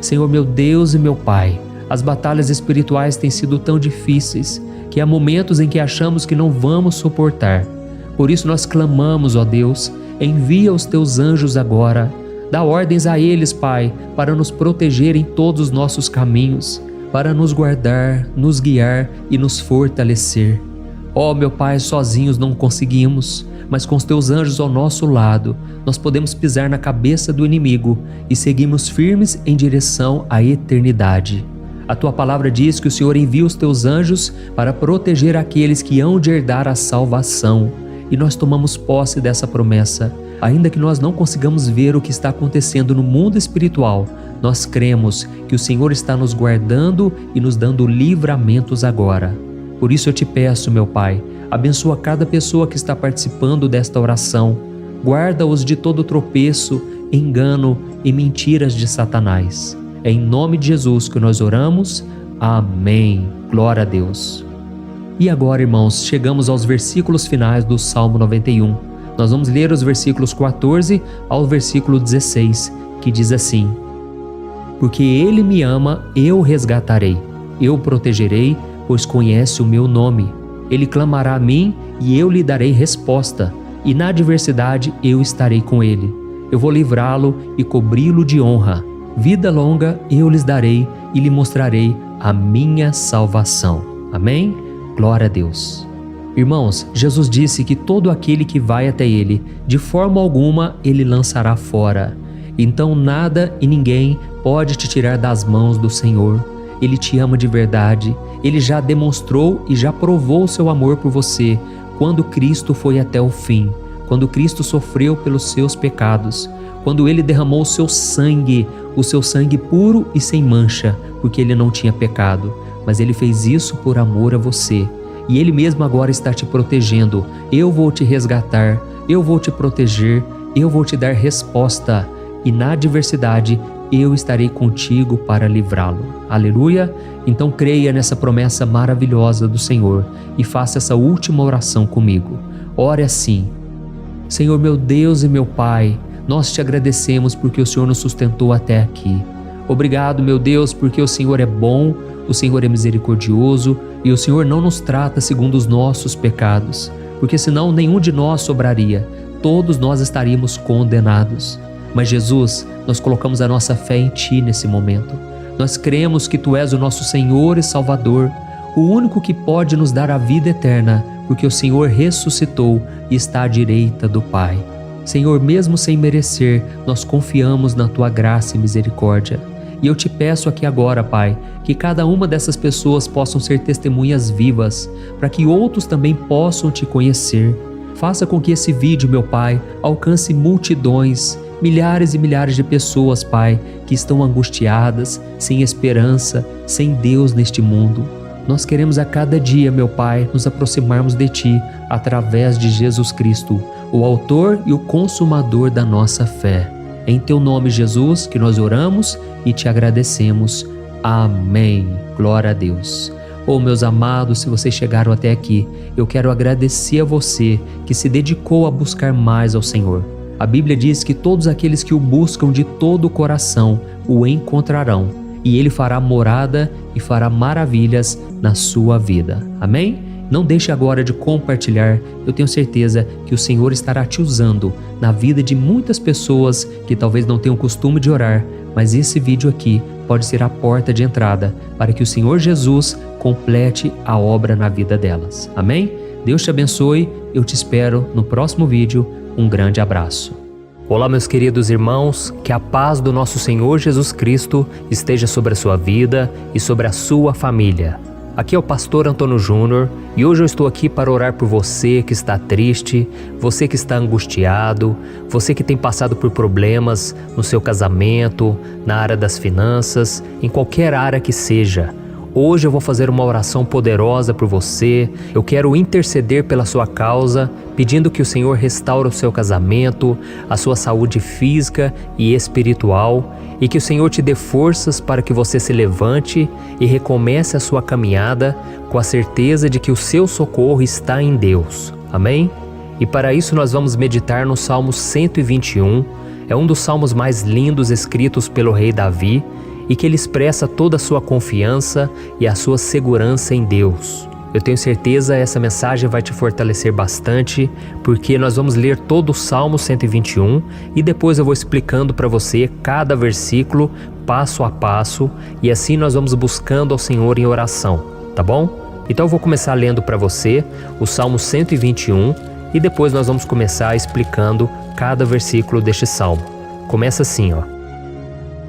Senhor meu Deus e meu Pai, as batalhas espirituais têm sido tão difíceis que há momentos em que achamos que não vamos suportar. Por isso nós clamamos, ó Deus, envia os teus anjos agora. Dá ordens a eles, Pai, para nos proteger em todos os nossos caminhos, para nos guardar, nos guiar e nos fortalecer. Ó meu Pai, sozinhos não conseguimos, mas com os teus anjos ao nosso lado, nós podemos pisar na cabeça do inimigo e seguirmos firmes em direção à eternidade. A tua palavra diz que o Senhor envia os teus anjos para proteger aqueles que hão de herdar a salvação. E nós tomamos posse dessa promessa. Ainda que nós não consigamos ver o que está acontecendo no mundo espiritual, nós cremos que o Senhor está nos guardando e nos dando livramentos agora. Por isso eu te peço, meu Pai, abençoa cada pessoa que está participando desta oração. Guarda-os de todo tropeço, engano e mentiras de Satanás. É em nome de Jesus que nós oramos. Amém. Glória a Deus. E agora, irmãos, chegamos aos versículos finais do Salmo 91. Nós vamos ler os versículos 14 ao versículo 16, que diz assim: Porque Ele me ama, eu o resgatarei, eu o protegerei, pois conhece o meu nome. Ele clamará a mim e eu lhe darei resposta, e na adversidade eu estarei com ele. Eu vou livrá-lo e cobri-lo de honra. Vida longa eu lhes darei e lhe mostrarei a minha salvação. Amém? Glória a Deus. Irmãos, Jesus disse que todo aquele que vai até Ele, de forma alguma Ele lançará fora. Então nada e ninguém pode te tirar das mãos do Senhor. Ele te ama de verdade. Ele já demonstrou e já provou o seu amor por você quando Cristo foi até o fim, quando Cristo sofreu pelos seus pecados, quando Ele derramou o seu sangue puro e sem mancha, porque Ele não tinha pecado. Mas Ele fez isso por amor a você. E Ele mesmo agora está te protegendo. Eu vou te resgatar, eu vou te proteger, eu vou te dar resposta. E na adversidade, eu estarei contigo para livrá-lo. Aleluia! Então creia nessa promessa maravilhosa do Senhor e faça essa última oração comigo. Ore assim: Senhor meu Deus e meu Pai, nós te agradecemos porque o Senhor nos sustentou até aqui. Obrigado, meu Deus, porque o Senhor é bom, o Senhor é misericordioso e o Senhor não nos trata segundo os nossos pecados, porque senão nenhum de nós sobraria, todos nós estaríamos condenados. Mas Jesus, nós colocamos a nossa fé em Ti nesse momento. Nós cremos que Tu és o nosso Senhor e Salvador, o único que pode nos dar a vida eterna, porque o Senhor ressuscitou e está à direita do Pai. Senhor, mesmo sem merecer, nós confiamos na Tua graça e misericórdia. E eu te peço aqui agora, Pai, que cada uma dessas pessoas possam ser testemunhas vivas, para que outros também possam Te conhecer. Faça com que esse vídeo, meu Pai, alcance multidões, milhares e milhares de pessoas, Pai, que estão angustiadas, sem esperança, sem Deus neste mundo. Nós queremos a cada dia, meu Pai, nos aproximarmos de Ti através de Jesus Cristo, o autor e o consumador da nossa fé. Em Teu nome, Jesus, que nós oramos e Te agradecemos. Amém. Glória a Deus. Oh, meus amados, se vocês chegaram até aqui, eu quero agradecer a você que se dedicou a buscar mais ao Senhor. A Bíblia diz que todos aqueles que o buscam de todo o coração o encontrarão, e Ele fará morada e fará maravilhas na sua vida. Amém? Não deixe agora de compartilhar, eu tenho certeza que o Senhor estará te usando na vida de muitas pessoas que talvez não tenham costume de orar, mas esse vídeo aqui pode ser a porta de entrada para que o Senhor Jesus complete a obra na vida delas. Amém? Deus te abençoe, eu te espero no próximo vídeo. Um grande abraço. Olá, meus queridos irmãos, que a paz do nosso Senhor Jesus Cristo esteja sobre a sua vida e sobre a sua família. Aqui é o pastor Antônio Júnior e hoje eu estou aqui para orar por você que está triste, você que está angustiado, você que tem passado por problemas no seu casamento, na área das finanças, em qualquer área que seja. Hoje eu vou fazer uma oração poderosa por você. Eu quero interceder pela sua causa, pedindo que o Senhor restaure o seu casamento, a sua saúde física e espiritual, e que o Senhor te dê forças para que você se levante e recomece a sua caminhada com a certeza de que o seu socorro está em Deus. Amém? E para isso nós vamos meditar no Salmo 121. É um dos salmos mais lindos escritos pelo rei Davi, e que ele expressa toda a sua confiança e a sua segurança em Deus. Eu tenho certeza que essa mensagem vai te fortalecer bastante, porque nós vamos ler todo o Salmo 121 e depois eu vou explicando para você cada versículo, passo a passo, e assim nós vamos buscando ao Senhor em oração, tá bom? Então eu vou começar lendo para você o Salmo 121 e depois nós vamos começar explicando cada versículo deste salmo. Começa assim, ó.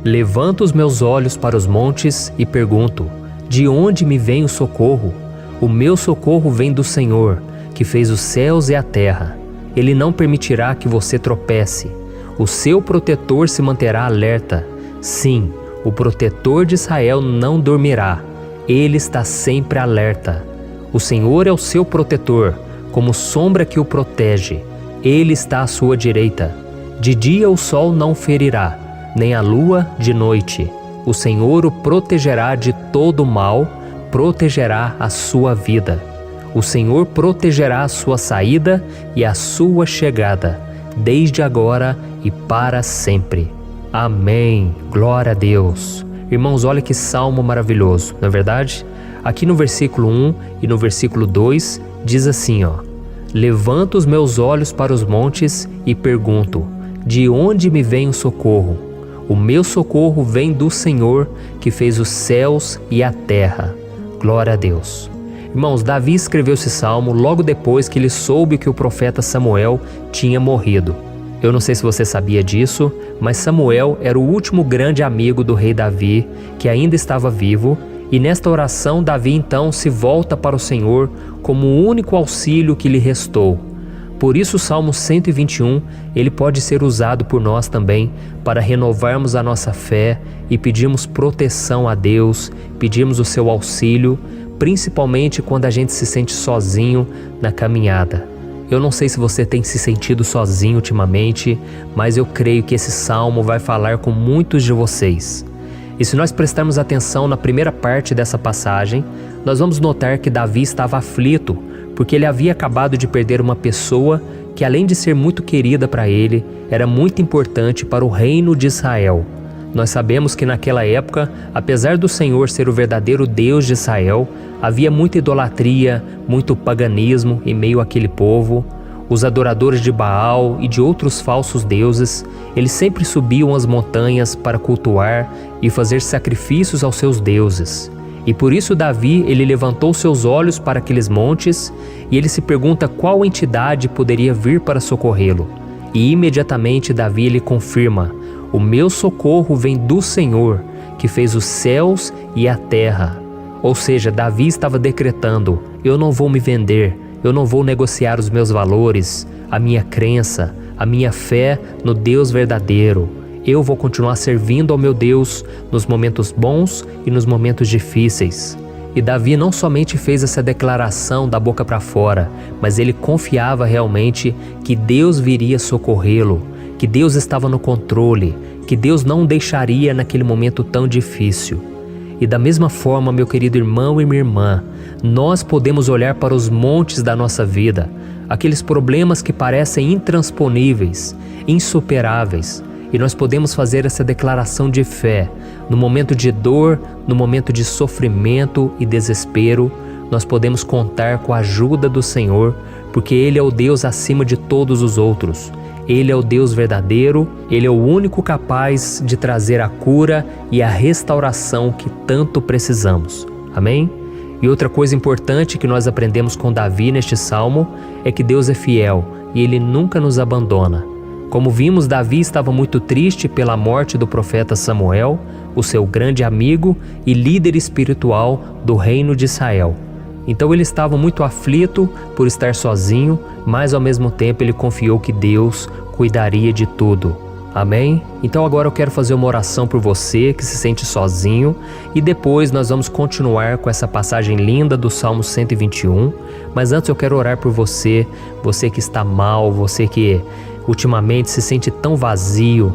Levanto os meus olhos para os montes e pergunto: de onde me vem o socorro? O meu socorro vem do Senhor, que fez os céus e a terra. Ele não permitirá que você tropece. O seu protetor se manterá alerta. Sim, o protetor de Israel não dormirá. Ele está sempre alerta. O Senhor é o seu protetor, como sombra que o protege. Ele está à sua direita. De dia o sol não ferirá, nem a lua de noite. O Senhor o protegerá de todo mal, protegerá a sua vida. O Senhor protegerá a sua saída e a sua chegada, desde agora e para sempre. Amém. Glória a Deus. Irmãos, olha que salmo maravilhoso, não é verdade? Aqui no versículo 1 e no versículo 2 diz assim, ó: Levanto os meus olhos para os montes e pergunto: de onde me vem o socorro? O meu socorro vem do Senhor, que fez os céus e a terra. Glória a Deus. Irmãos, Davi escreveu esse salmo logo depois que ele soube que o profeta Samuel tinha morrido. Eu não sei se você sabia disso, mas Samuel era o último grande amigo do rei Davi, que ainda estava vivo, e nesta oração Davi então se volta para o Senhor como o único auxílio que lhe restou. Por isso o Salmo 121, ele pode ser usado por nós também para renovarmos a nossa fé e pedirmos proteção a Deus, pedirmos o seu auxílio, principalmente quando a gente se sente sozinho na caminhada. Eu não sei se você tem se sentido sozinho ultimamente, mas eu creio que esse salmo vai falar com muitos de vocês. E se nós prestarmos atenção na primeira parte dessa passagem, nós vamos notar que Davi estava aflito, porque ele havia acabado de perder uma pessoa que, além de ser muito querida para ele, era muito importante para o reino de Israel. Nós sabemos que naquela época, apesar do Senhor ser o verdadeiro Deus de Israel, havia muita idolatria, muito paganismo em meio àquele povo. Os adoradores de Baal e de outros falsos deuses, eles sempre subiam as montanhas para cultuar e fazer sacrifícios aos seus deuses. E por isso Davi, ele levantou seus olhos para aqueles montes e ele se pergunta qual entidade poderia vir para socorrê-lo. E imediatamente Davi, ele confirma: o meu socorro vem do Senhor, que fez os céus e a terra. Ou seja, Davi estava decretando: eu não vou me vender, eu não vou negociar os meus valores, a minha crença, a minha fé no Deus verdadeiro. Eu vou continuar servindo ao meu Deus nos momentos bons e nos momentos difíceis. E Davi não somente fez essa declaração da boca para fora, mas ele confiava realmente que Deus viria socorrê-lo, que Deus estava no controle, que Deus não o deixaria naquele momento tão difícil. E da mesma forma, meu querido irmão e minha irmã, nós podemos olhar para os montes da nossa vida, aqueles problemas que parecem intransponíveis, insuperáveis, e nós podemos fazer essa declaração de fé no momento de dor, no momento de sofrimento e desespero, nós podemos contar com a ajuda do Senhor, porque Ele é o Deus acima de todos os outros. Ele é o Deus verdadeiro, Ele é o único capaz de trazer a cura e a restauração que tanto precisamos. Amém? E outra coisa importante que nós aprendemos com Davi neste salmo é que Deus é fiel e Ele nunca nos abandona. Como vimos, Davi estava muito triste pela morte do profeta Samuel, o seu grande amigo e líder espiritual do reino de Israel. Então ele estava muito aflito por estar sozinho, mas ao mesmo tempo ele confiou que Deus cuidaria de tudo. Amém? Então agora eu quero fazer uma oração por você que se sente sozinho e depois nós vamos continuar com essa passagem linda do Salmo 121. Mas antes eu quero orar por você, você que está mal, você que ultimamente se sente tão vazio,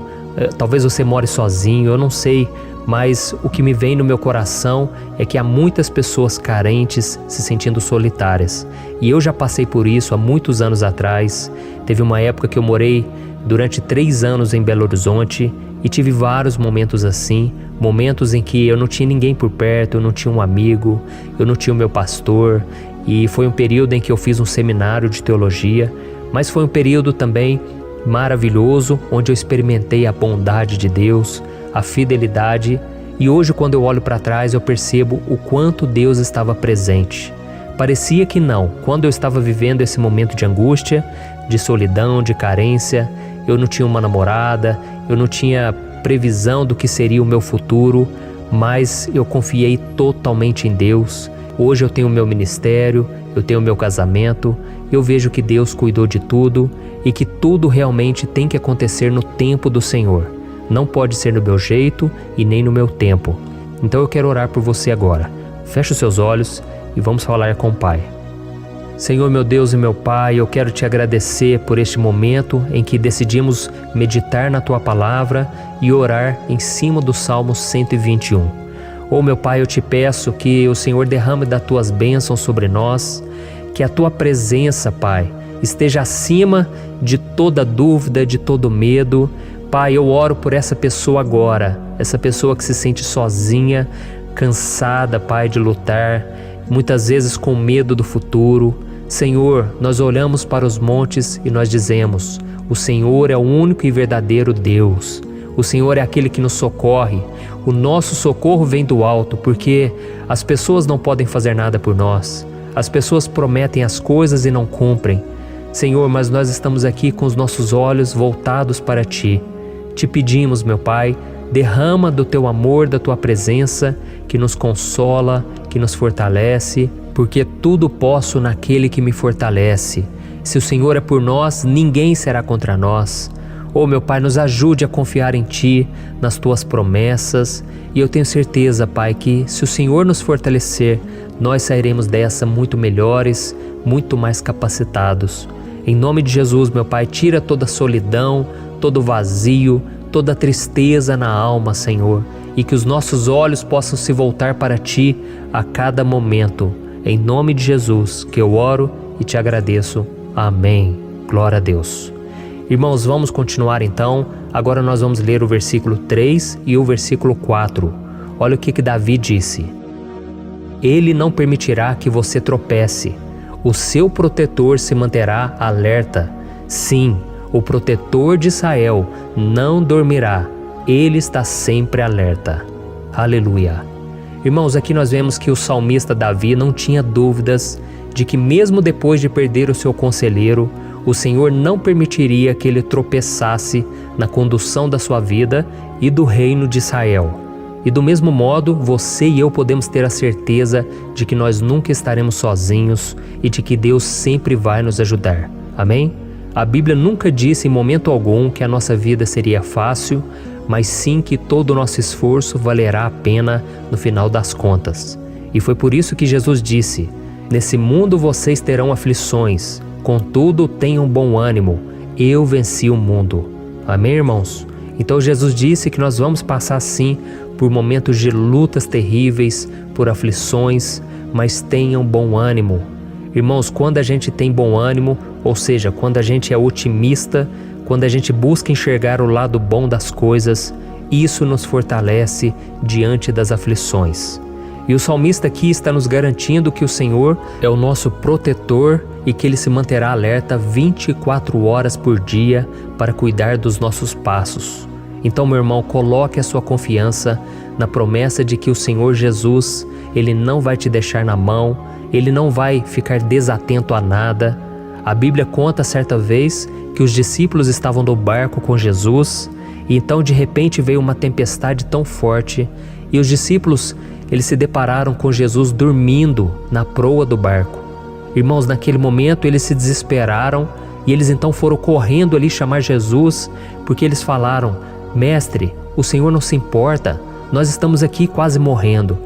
talvez você more sozinho, eu não sei, mas o que me vem no meu coração é que há muitas pessoas carentes se sentindo solitárias. E eu já passei por isso há muitos anos atrás. Teve uma época que eu morei durante 3 anos em Belo Horizonte e tive vários momentos assim, momentos em que eu não tinha ninguém por perto, eu não tinha um amigo, eu não tinha o meu pastor, e foi um período em que eu fiz um seminário de teologia, mas foi um período também maravilhoso, onde eu experimentei a bondade de Deus, a fidelidade, e hoje quando eu olho para trás eu percebo o quanto Deus estava presente. Parecia que não, quando eu estava vivendo esse momento de angústia, de solidão, de carência, eu não tinha uma namorada, eu não tinha previsão do que seria o meu futuro, mas eu confiei totalmente em Deus. Hoje eu tenho o meu ministério, eu tenho o meu casamento, eu vejo que Deus cuidou de tudo e que tudo realmente tem que acontecer no tempo do Senhor. Não pode ser no meu jeito e nem no meu tempo. Então eu quero orar por você agora. Feche os seus olhos e vamos falar com o Pai. Senhor, meu Deus e meu Pai, eu quero te agradecer por este momento em que decidimos meditar na Tua Palavra e orar em cima do Salmo 121. Oh, meu Pai, eu te peço que o Senhor derrame das Tuas bênçãos sobre nós, que a Tua presença, Pai, esteja acima de toda dúvida, de todo medo. Pai, eu oro por essa pessoa agora, essa pessoa que se sente sozinha, cansada, Pai, de lutar, muitas vezes com medo do futuro. Senhor, nós olhamos para os montes e nós dizemos: o Senhor é o único e verdadeiro Deus. O Senhor é aquele que nos socorre. O nosso socorro vem do alto, porque as pessoas não podem fazer nada por nós. As pessoas prometem as coisas e não cumprem. Senhor, mas nós estamos aqui com os nossos olhos voltados para Ti. Te pedimos, meu Pai, derrama do Teu amor, da Tua presença, que nos consola, que nos fortalece, porque tudo posso naquele que me fortalece. Se o Senhor é por nós, ninguém será contra nós. Oh, meu Pai, nos ajude a confiar em Ti, nas Tuas promessas, e eu tenho certeza, Pai, que se o Senhor nos fortalecer, nós sairemos dessa muito melhores, muito mais capacitados. Em nome de Jesus, meu Pai, tira toda a solidão, todo o vazio, toda a tristeza na alma, Senhor, e que os nossos olhos possam se voltar para Ti a cada momento. Em nome de Jesus que eu oro e te agradeço. Amém. Glória a Deus. Irmãos, vamos continuar então. Agora nós vamos ler o versículo 3 e o versículo 4. Olha o que Davi disse: Ele não permitirá que você tropece. O seu protetor se manterá alerta. Sim, o protetor de Israel não dormirá. Ele está sempre alerta. Aleluia. Irmãos, aqui nós vemos que o salmista Davi não tinha dúvidas de que mesmo depois de perder o seu conselheiro, o Senhor não permitiria que ele tropeçasse na condução da sua vida e do reino de Israel. E do mesmo modo, você e eu podemos ter a certeza de que nós nunca estaremos sozinhos e de que Deus sempre vai nos ajudar. Amém? A Bíblia nunca disse em momento algum que a nossa vida seria fácil, mas sim que todo o nosso esforço valerá a pena no final das contas. E foi por isso que Jesus disse: Nesse mundo vocês terão aflições, contudo tenham bom ânimo, eu venci o mundo. Amém, irmãos? Então Jesus disse que nós vamos passar sim por momentos de lutas terríveis, por aflições, mas tenham bom ânimo. Irmãos, quando a gente tem bom ânimo, ou seja, quando a gente é otimista, quando a gente busca enxergar o lado bom das coisas, isso nos fortalece diante das aflições. E o salmista aqui está nos garantindo que o Senhor é o nosso protetor e que Ele se manterá alerta 24 horas por dia para cuidar dos nossos passos. Então, meu irmão, coloque a sua confiança na promessa de que o Senhor Jesus, Ele não vai te deixar na mão, Ele não vai ficar desatento a nada. A Bíblia conta certa vez que os discípulos estavam no barco com Jesus e então de repente veio uma tempestade tão forte e os discípulos, eles se depararam com Jesus dormindo na proa do barco. Irmãos, naquele momento eles se desesperaram e eles então foram correndo ali chamar Jesus, porque eles falaram: Mestre, o Senhor não se importa, nós estamos aqui quase morrendo.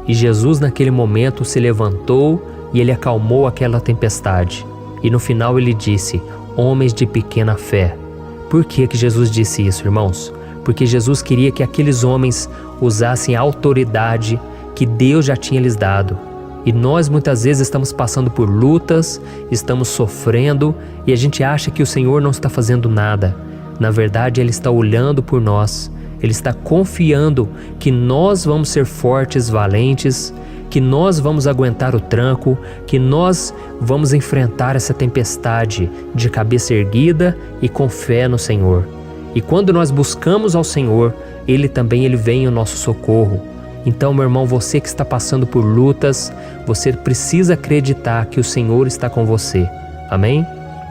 E Jesus naquele momento se levantou e Ele acalmou aquela tempestade. E no final Ele disse: homens de pequena fé. Por que Jesus disse isso, irmãos? Porque Jesus queria que aqueles homens usassem a autoridade que Deus já tinha lhes dado. E nós muitas vezes estamos passando por lutas, estamos sofrendo e a gente acha que o Senhor não está fazendo nada. Na verdade, Ele está olhando por nós, Ele está confiando que nós vamos ser fortes, valentes, que nós vamos aguentar o tranco, que nós vamos enfrentar essa tempestade de cabeça erguida e com fé no Senhor. E quando nós buscamos ao Senhor, Ele vem ao nosso socorro. Então, meu irmão, você que está passando por lutas, você precisa acreditar que o Senhor está com você. Amém?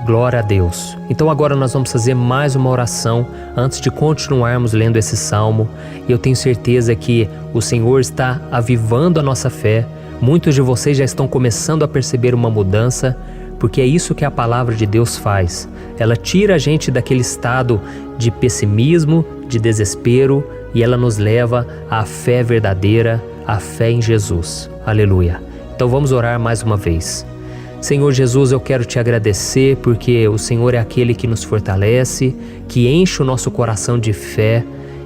Glória a Deus. Então agora nós vamos fazer mais uma oração antes de continuarmos lendo esse salmo. E eu tenho certeza que o Senhor está avivando a nossa fé. Muitos de vocês já estão começando a perceber uma mudança, porque é isso que a palavra de Deus faz. Ela tira a gente daquele estado de pessimismo, de desespero, e ela nos leva à fé verdadeira, à fé em Jesus. Aleluia. Então vamos orar mais uma vez. Senhor Jesus, eu quero te agradecer porque o Senhor é aquele que nos fortalece, que enche o nosso coração de fé.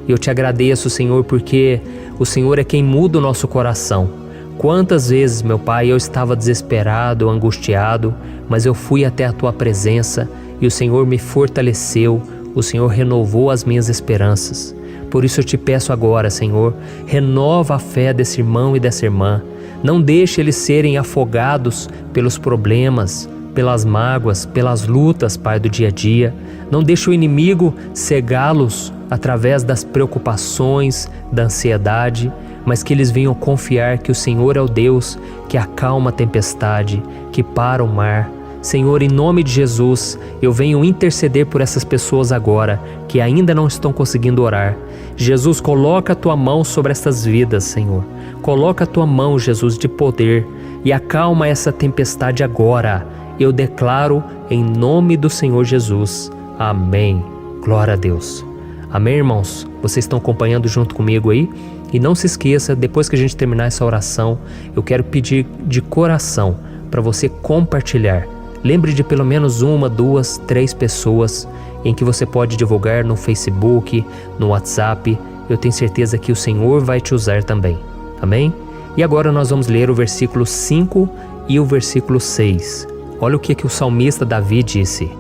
Eu te agradeço, Senhor, porque o Senhor é quem muda o nosso coração. Quantas vezes, meu Pai, eu estava desesperado, angustiado, mas eu fui até a Tua presença e o Senhor me fortaleceu, o Senhor renovou as minhas esperanças. Por isso eu te peço agora, Senhor, renova a fé desse irmão e dessa irmã. Não deixe eles serem afogados pelos problemas, pelas mágoas, pelas lutas, Pai, do dia a dia. Não deixe o inimigo cegá-los através das preocupações, da ansiedade, mas que eles venham confiar que o Senhor é o Deus que acalma a tempestade, que para o mar. Senhor, em nome de Jesus, eu venho interceder por essas pessoas agora que ainda não estão conseguindo orar. Jesus, coloca a Tua mão sobre essas vidas, Senhor. Coloca a Tua mão, Jesus, de poder e acalma essa tempestade agora. Eu declaro em nome do Senhor Jesus. Amém. Glória a Deus. Amém, irmãos? Vocês estão acompanhando junto comigo aí? E não se esqueça, depois que a gente terminar essa oração, eu quero pedir de coração para você compartilhar. Lembre de pelo menos 1, 2, 3 pessoas em que você pode divulgar no Facebook, no WhatsApp. Eu tenho certeza que o Senhor vai te usar também. Amém? E agora nós vamos ler o versículo 5 e o versículo 6. Olha o que o salmista Davi disse.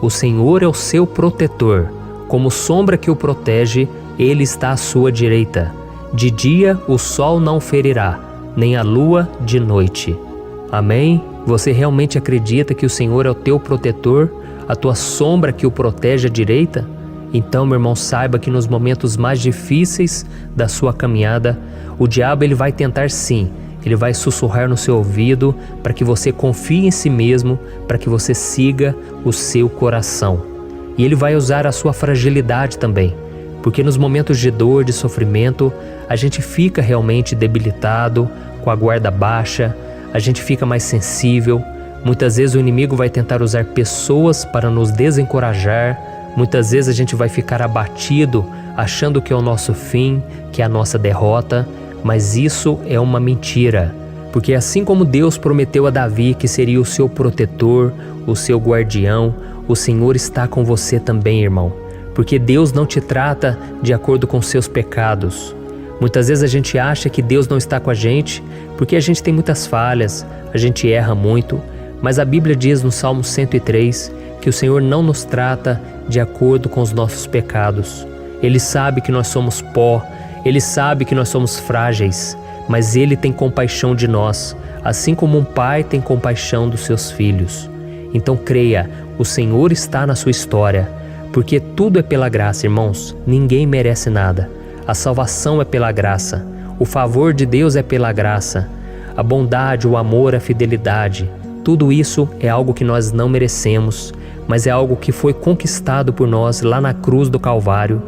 O Senhor é o seu protetor, como sombra que o protege, Ele está à sua direita. De dia o sol não ferirá, nem a lua de noite. Amém? Você realmente acredita que o Senhor é o teu protetor, a tua sombra que o protege à direita? Então, meu irmão, saiba que nos momentos mais difíceis da sua caminhada, o diabo ele vai tentar sim, ele vai sussurrar no seu ouvido para que você confie em si mesmo, para que você siga o seu coração. E ele vai usar a sua fragilidade também, porque nos momentos de dor, de sofrimento, a gente fica realmente debilitado, com a guarda baixa, a gente fica mais sensível. Muitas vezes o inimigo vai tentar usar pessoas para nos desencorajar. Muitas vezes a gente vai ficar abatido, achando que é o nosso fim, que é a nossa derrota. Mas isso é uma mentira. Porque assim como Deus prometeu a Davi que seria o seu protetor, o seu guardião, o Senhor está com você também, irmão. Porque Deus não te trata de acordo com seus pecados. Muitas vezes a gente acha que Deus não está com a gente porque a gente tem muitas falhas, a gente erra muito, mas a Bíblia diz no Salmo 103 que o Senhor não nos trata de acordo com os nossos pecados. Ele sabe que nós somos pó, Ele sabe que nós somos frágeis, mas Ele tem compaixão de nós, assim como um pai tem compaixão dos seus filhos. Então creia, o Senhor está na sua história, porque tudo é pela graça, irmãos. Ninguém merece nada. A salvação é pela graça, o favor de Deus é pela graça, a bondade, o amor, a fidelidade. Tudo isso é algo que nós não merecemos, mas é algo que foi conquistado por nós lá na cruz do Calvário,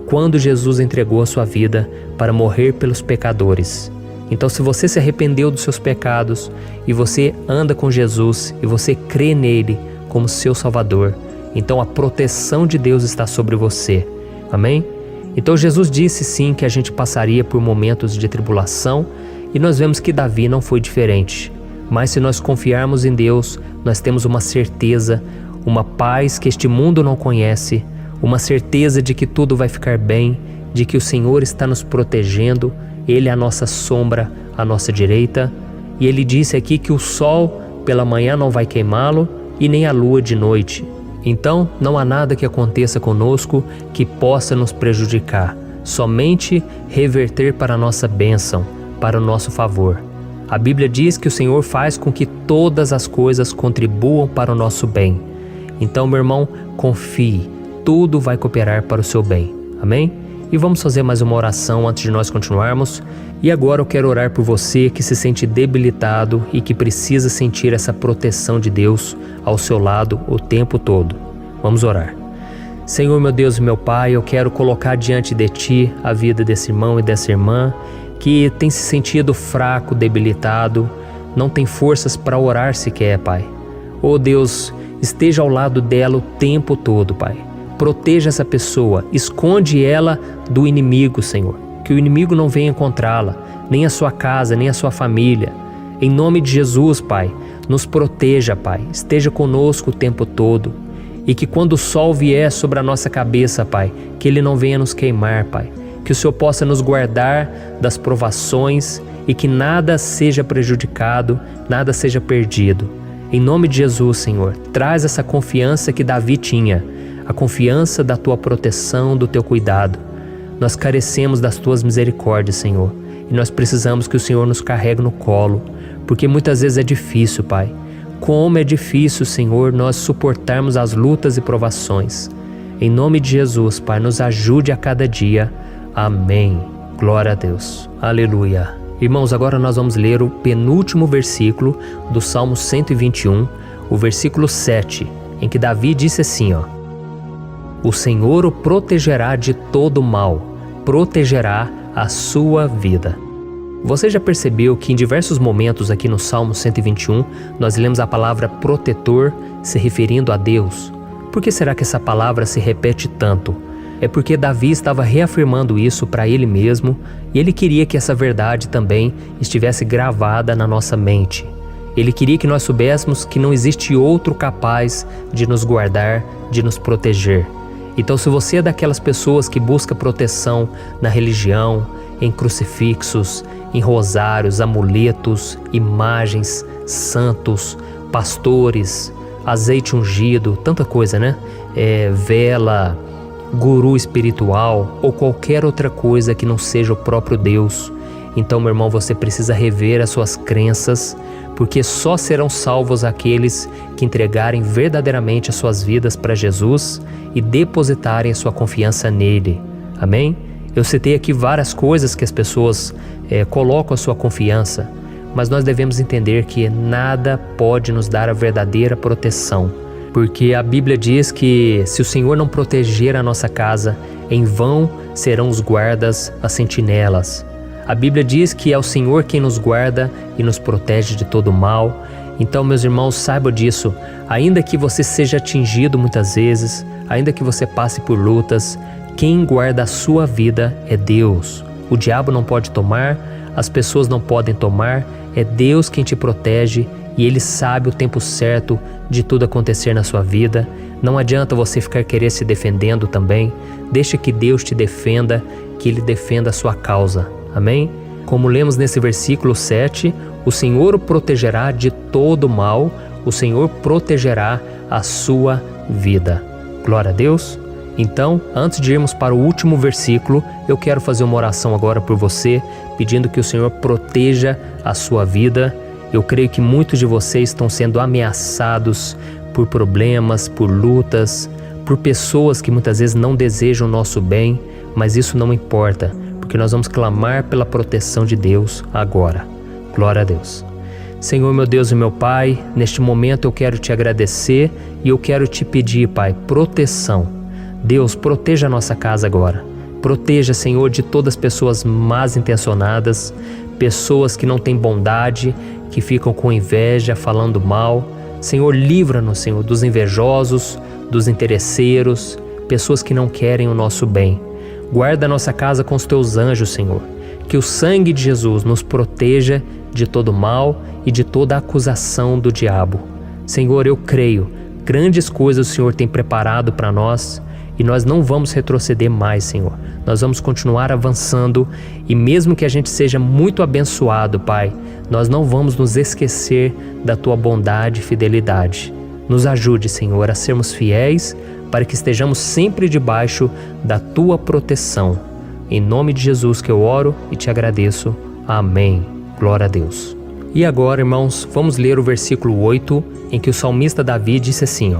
quando Jesus entregou a sua vida para morrer pelos pecadores. Então, se você se arrependeu dos seus pecados e você anda com Jesus e você crê nele como seu Salvador, então a proteção de Deus está sobre você. Amém? Então Jesus disse sim que a gente passaria por momentos de tribulação, e nós vemos que Davi não foi diferente. Mas se nós confiarmos em Deus, nós temos uma certeza, uma paz que este mundo não conhece, uma certeza de que tudo vai ficar bem, de que o Senhor está nos protegendo, Ele é a nossa sombra, à nossa direita. E Ele disse aqui que o sol pela manhã não vai queimá-lo e nem a lua de noite. Então não há nada que aconteça conosco que possa nos prejudicar, somente reverter para a nossa bênção, para o nosso favor. A Bíblia diz que o Senhor faz com que todas as coisas contribuam para o nosso bem. Então, meu irmão, confie, tudo vai cooperar para o seu bem. Amém? E vamos fazer mais uma oração antes de nós continuarmos. E agora eu quero orar por você que se sente debilitado e que precisa sentir essa proteção de Deus ao seu lado o tempo todo. Vamos orar. Senhor, meu Deus e meu Pai, eu quero colocar diante de Ti a vida desse irmão e dessa irmã que tem se sentido fraco, debilitado, não tem forças para orar sequer, Pai. Oh Deus, esteja ao lado dela o tempo todo, Pai. Proteja essa pessoa, esconde ela do inimigo, Senhor. Que o inimigo não venha encontrá-la, nem a sua casa, nem a sua família. Em nome de Jesus, Pai, nos proteja, Pai. Esteja conosco o tempo todo. E que quando o sol vier sobre a nossa cabeça, Pai, que ele não venha nos queimar, Pai. Que o Senhor possa nos guardar das provações e que nada seja prejudicado, nada seja perdido. Em nome de Jesus, Senhor, traz essa confiança que Davi tinha, a confiança da Tua proteção, do Teu cuidado. Nós carecemos das Tuas misericórdias, Senhor, e nós precisamos que o Senhor nos carregue no colo, porque muitas vezes é difícil, Pai. Como é difícil, Senhor, nós suportarmos as lutas e provações. Em nome de Jesus, Pai, nos ajude a cada dia. Amém. Glória a Deus. Aleluia. Irmãos, agora nós vamos ler o penúltimo versículo do Salmo 121, o versículo 7, em que Davi disse assim, ó: O Senhor o protegerá de todo mal, protegerá a sua vida. Você já percebeu que em diversos momentos aqui no Salmo 121, nós lemos a palavra protetor se referindo a Deus? Por que será que essa palavra se repete tanto? É porque Davi estava reafirmando isso para ele mesmo e ele queria que essa verdade também estivesse gravada na nossa mente. Ele queria que nós soubéssemos que não existe outro capaz de nos guardar, de nos proteger. Então, se você é daquelas pessoas que busca proteção na religião, em crucifixos, em rosários, amuletos, imagens, santos, pastores, azeite ungido, tanta coisa, né? Vela, guru espiritual ou qualquer outra coisa que não seja o próprio Deus. Então, meu irmão, você precisa rever as suas crenças, porque só serão salvos aqueles que entregarem verdadeiramente as suas vidas para Jesus e depositarem a sua confiança nele. Amém? Eu citei aqui várias coisas que as pessoas colocam a sua confiança, mas nós devemos entender que nada pode nos dar a verdadeira proteção, porque a Bíblia diz que se o Senhor não proteger a nossa casa, em vão serão os guardas, as sentinelas. A Bíblia diz que é o Senhor quem nos guarda e nos protege de todo mal. Então, meus irmãos, saibam disso. Ainda que você seja atingido muitas vezes, ainda que você passe por lutas, quem guarda a sua vida é Deus. O diabo não pode tomar, as pessoas não podem tomar, é Deus quem te protege e Ele sabe o tempo certo de tudo acontecer na sua vida. Não adianta você ficar querer se defendendo também. Deixa que Deus te defenda, que Ele defenda a sua causa. Amém? Como lemos nesse versículo 7, o Senhor o protegerá de todo mal, o Senhor protegerá a sua vida. Glória a Deus. Então, antes de irmos para o último versículo, eu quero fazer uma oração agora por você, pedindo que o Senhor proteja a sua vida. Eu creio que muitos de vocês estão sendo ameaçados por problemas, por lutas, por pessoas que muitas vezes não desejam o nosso bem, mas isso não importa, porque nós vamos clamar pela proteção de Deus agora. Glória a Deus. Senhor, meu Deus e meu Pai, neste momento eu quero te agradecer e eu quero te pedir, Pai, proteção. Deus, proteja a nossa casa agora. Proteja, Senhor, de todas as pessoas más intencionadas, pessoas que não têm bondade, que ficam com inveja, falando mal. Senhor, livra-nos, Senhor, dos invejosos, dos interesseiros, pessoas que não querem o nosso bem. Guarda a nossa casa com os teus anjos, Senhor. Que o sangue de Jesus nos proteja de todo mal e de toda acusação do diabo. Senhor, eu creio, grandes coisas o Senhor tem preparado para nós e nós não vamos retroceder mais, Senhor. Nós vamos continuar avançando e mesmo que a gente seja muito abençoado, Pai, nós não vamos nos esquecer da Tua bondade e fidelidade. Nos ajude, Senhor, a sermos fiéis para que estejamos sempre debaixo da Tua proteção. Em nome de Jesus que eu oro e te agradeço. Amém. Glória a Deus. E agora, irmãos, vamos ler o versículo 8, em que o salmista Davi disse assim,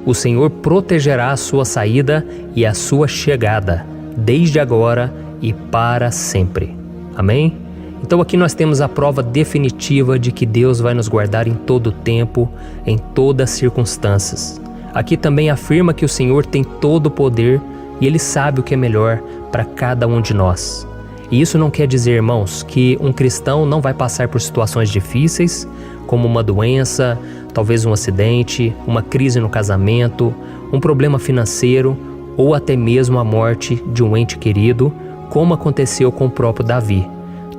O Senhor protegerá a sua saída e a sua chegada, desde agora e para sempre. Amém? Então aqui nós temos a prova definitiva de que Deus vai nos guardar em todo o tempo, em todas as circunstâncias. Aqui também afirma que o Senhor tem todo o poder e Ele sabe o que é melhor para cada um de nós. E isso não quer dizer, irmãos, que um cristão não vai passar por situações difíceis, como uma doença, talvez um acidente, uma crise no casamento, um problema financeiro ou até mesmo a morte de um ente querido, como aconteceu com o próprio Davi.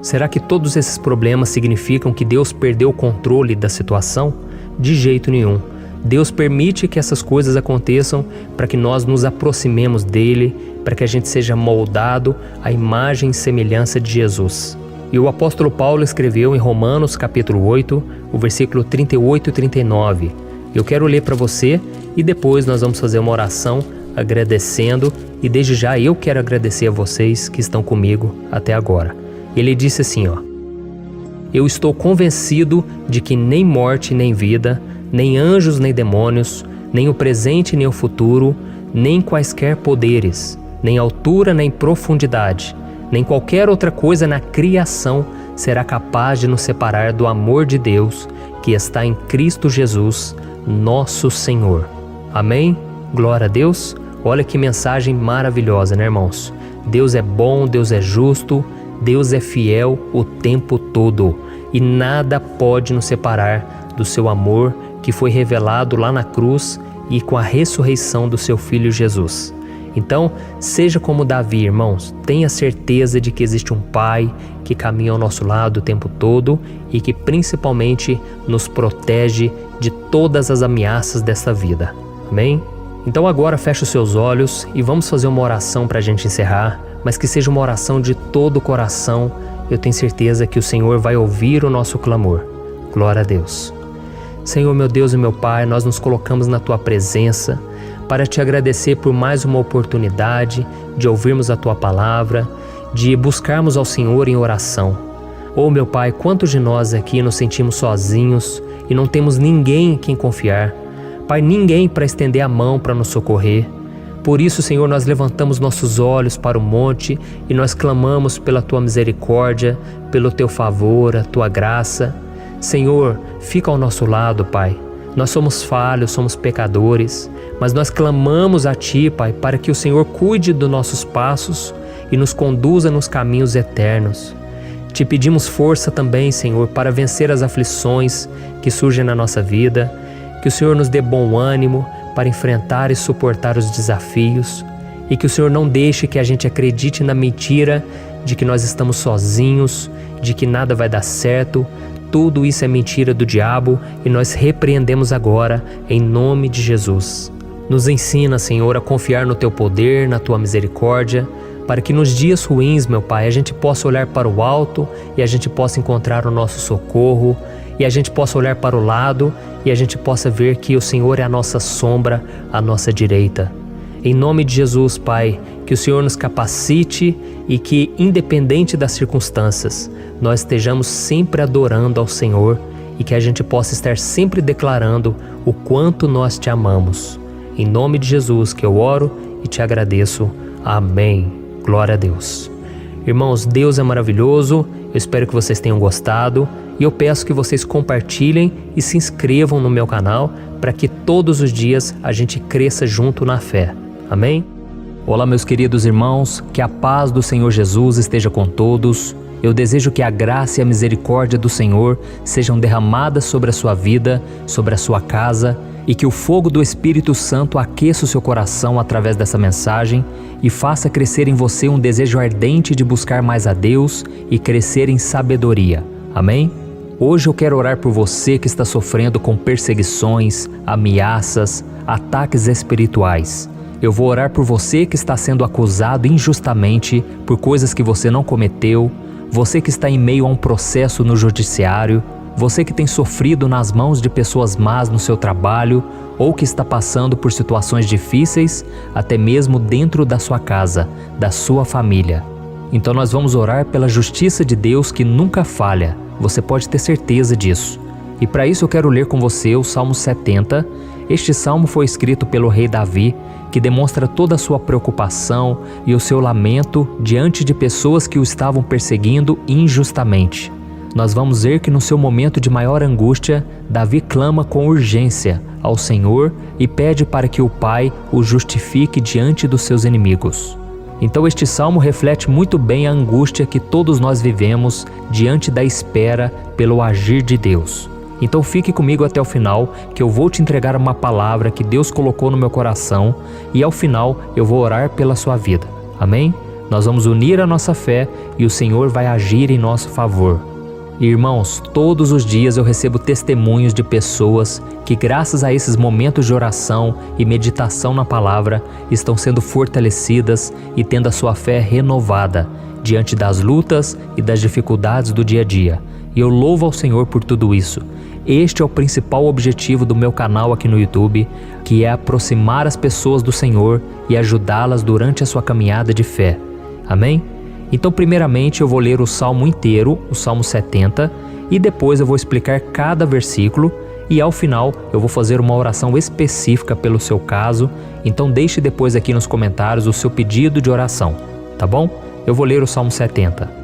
Será que todos esses problemas significam que Deus perdeu o controle da situação? De jeito nenhum. Deus permite que essas coisas aconteçam para que nós nos aproximemos dele, para que a gente seja moldado à imagem e semelhança de Jesus. E o apóstolo Paulo escreveu em Romanos capítulo 8, o versículo 38 e 39. Eu quero ler para você e depois nós vamos fazer uma oração agradecendo e desde já eu quero agradecer a vocês que estão comigo até agora. Ele disse assim, Eu estou convencido de que nem morte nem vida, nem anjos nem demônios, nem o presente nem o futuro, nem quaisquer poderes, nem altura nem profundidade, nem qualquer outra coisa na criação será capaz de nos separar do amor de Deus que está em Cristo Jesus, nosso Senhor. Amém? Glória a Deus. Olha que mensagem maravilhosa, né, irmãos? Deus é bom, Deus é justo, Deus é fiel o tempo todo e nada pode nos separar do seu amor que foi revelado lá na cruz e com a ressurreição do seu Filho Jesus. Então, seja como Davi, irmãos, tenha certeza de que existe um Pai que caminha ao nosso lado o tempo todo e que principalmente nos protege de todas as ameaças desta vida. Amém? Então agora feche os seus olhos e vamos fazer uma oração para a gente encerrar, mas que seja uma oração de todo o coração. Eu tenho certeza que o Senhor vai ouvir o nosso clamor. Glória a Deus. Senhor, meu Deus e meu Pai, nós nos colocamos na Tua presença para Te agradecer por mais uma oportunidade de ouvirmos a Tua palavra, de buscarmos ao Senhor em oração. Oh, meu Pai, quantos de nós aqui nos sentimos sozinhos e não temos ninguém em quem confiar. Pai, ninguém para estender a mão para nos socorrer. Por isso, Senhor, nós levantamos nossos olhos para o monte e nós clamamos pela Tua misericórdia, pelo Teu favor, a Tua graça. Senhor, fica ao nosso lado, Pai. Nós somos falhos, somos pecadores, mas nós clamamos a Ti, Pai, para que o Senhor cuide dos nossos passos e nos conduza nos caminhos eternos. Te pedimos força também, Senhor, para vencer as aflições que surgem na nossa vida, que o Senhor nos dê bom ânimo para enfrentar e suportar os desafios e que o Senhor não deixe que a gente acredite na mentira de que nós estamos sozinhos, de que nada vai dar certo. Tudo isso é mentira do diabo e nós repreendemos agora em nome de Jesus. Nos ensina, Senhor, a confiar no Teu poder, na Tua misericórdia, para que nos dias ruins, meu Pai, a gente possa olhar para o alto e a gente possa encontrar o nosso socorro e a gente possa olhar para o lado e a gente possa ver que o Senhor é a nossa sombra, a nossa direita. Em nome de Jesus, Pai, que o Senhor nos capacite e que, independente das circunstâncias, nós estejamos sempre adorando ao Senhor e que a gente possa estar sempre declarando o quanto nós te amamos. Em nome de Jesus que eu oro e te agradeço. Amém. Glória a Deus. Irmãos, Deus é maravilhoso. Eu espero que vocês tenham gostado e eu peço que vocês compartilhem e se inscrevam no meu canal para que todos os dias a gente cresça junto na fé. Amém? Olá, meus queridos irmãos, que a paz do Senhor Jesus esteja com todos. Eu desejo que a graça e a misericórdia do Senhor sejam derramadas sobre a sua vida, sobre a sua casa, e que o fogo do Espírito Santo aqueça o seu coração através dessa mensagem e faça crescer em você um desejo ardente de buscar mais a Deus e crescer em sabedoria. Amém? Hoje eu quero orar por você que está sofrendo com perseguições, ameaças, ataques espirituais. Eu vou orar por você que está sendo acusado injustamente por coisas que você não cometeu, você que está em meio a um processo no judiciário, você que tem sofrido nas mãos de pessoas más no seu trabalho ou que está passando por situações difíceis, até mesmo dentro da sua casa, da sua família. Então nós vamos orar pela justiça de Deus que nunca falha, você pode ter certeza disso. E para isso eu quero ler com você o Salmo 70. Este salmo foi escrito pelo rei Davi, que demonstra toda a sua preocupação e o seu lamento diante de pessoas que o estavam perseguindo injustamente. Nós vamos ver que no seu momento de maior angústia, Davi clama com urgência ao Senhor e pede para que o Pai o justifique diante dos seus inimigos. Então este salmo reflete muito bem a angústia que todos nós vivemos diante da espera pelo agir de Deus. Então fique comigo até o final, que eu vou te entregar uma palavra que Deus colocou no meu coração e ao final eu vou orar pela sua vida. Amém? Nós vamos unir a nossa fé e o Senhor vai agir em nosso favor. Irmãos, todos os dias eu recebo testemunhos de pessoas que, graças a esses momentos de oração e meditação na palavra, estão sendo fortalecidas e tendo a sua fé renovada diante das lutas e das dificuldades do dia a dia. E eu louvo ao Senhor por tudo isso. Este é o principal objetivo do meu canal aqui no YouTube, que é aproximar as pessoas do Senhor e ajudá-las durante a sua caminhada de fé. Amém? Então, primeiramente, eu vou ler o Salmo inteiro, o Salmo 70, e depois eu vou explicar cada versículo e ao final eu vou fazer uma oração específica pelo seu caso. Então deixe depois aqui nos comentários o seu pedido de oração, tá bom? Eu vou ler o Salmo 70.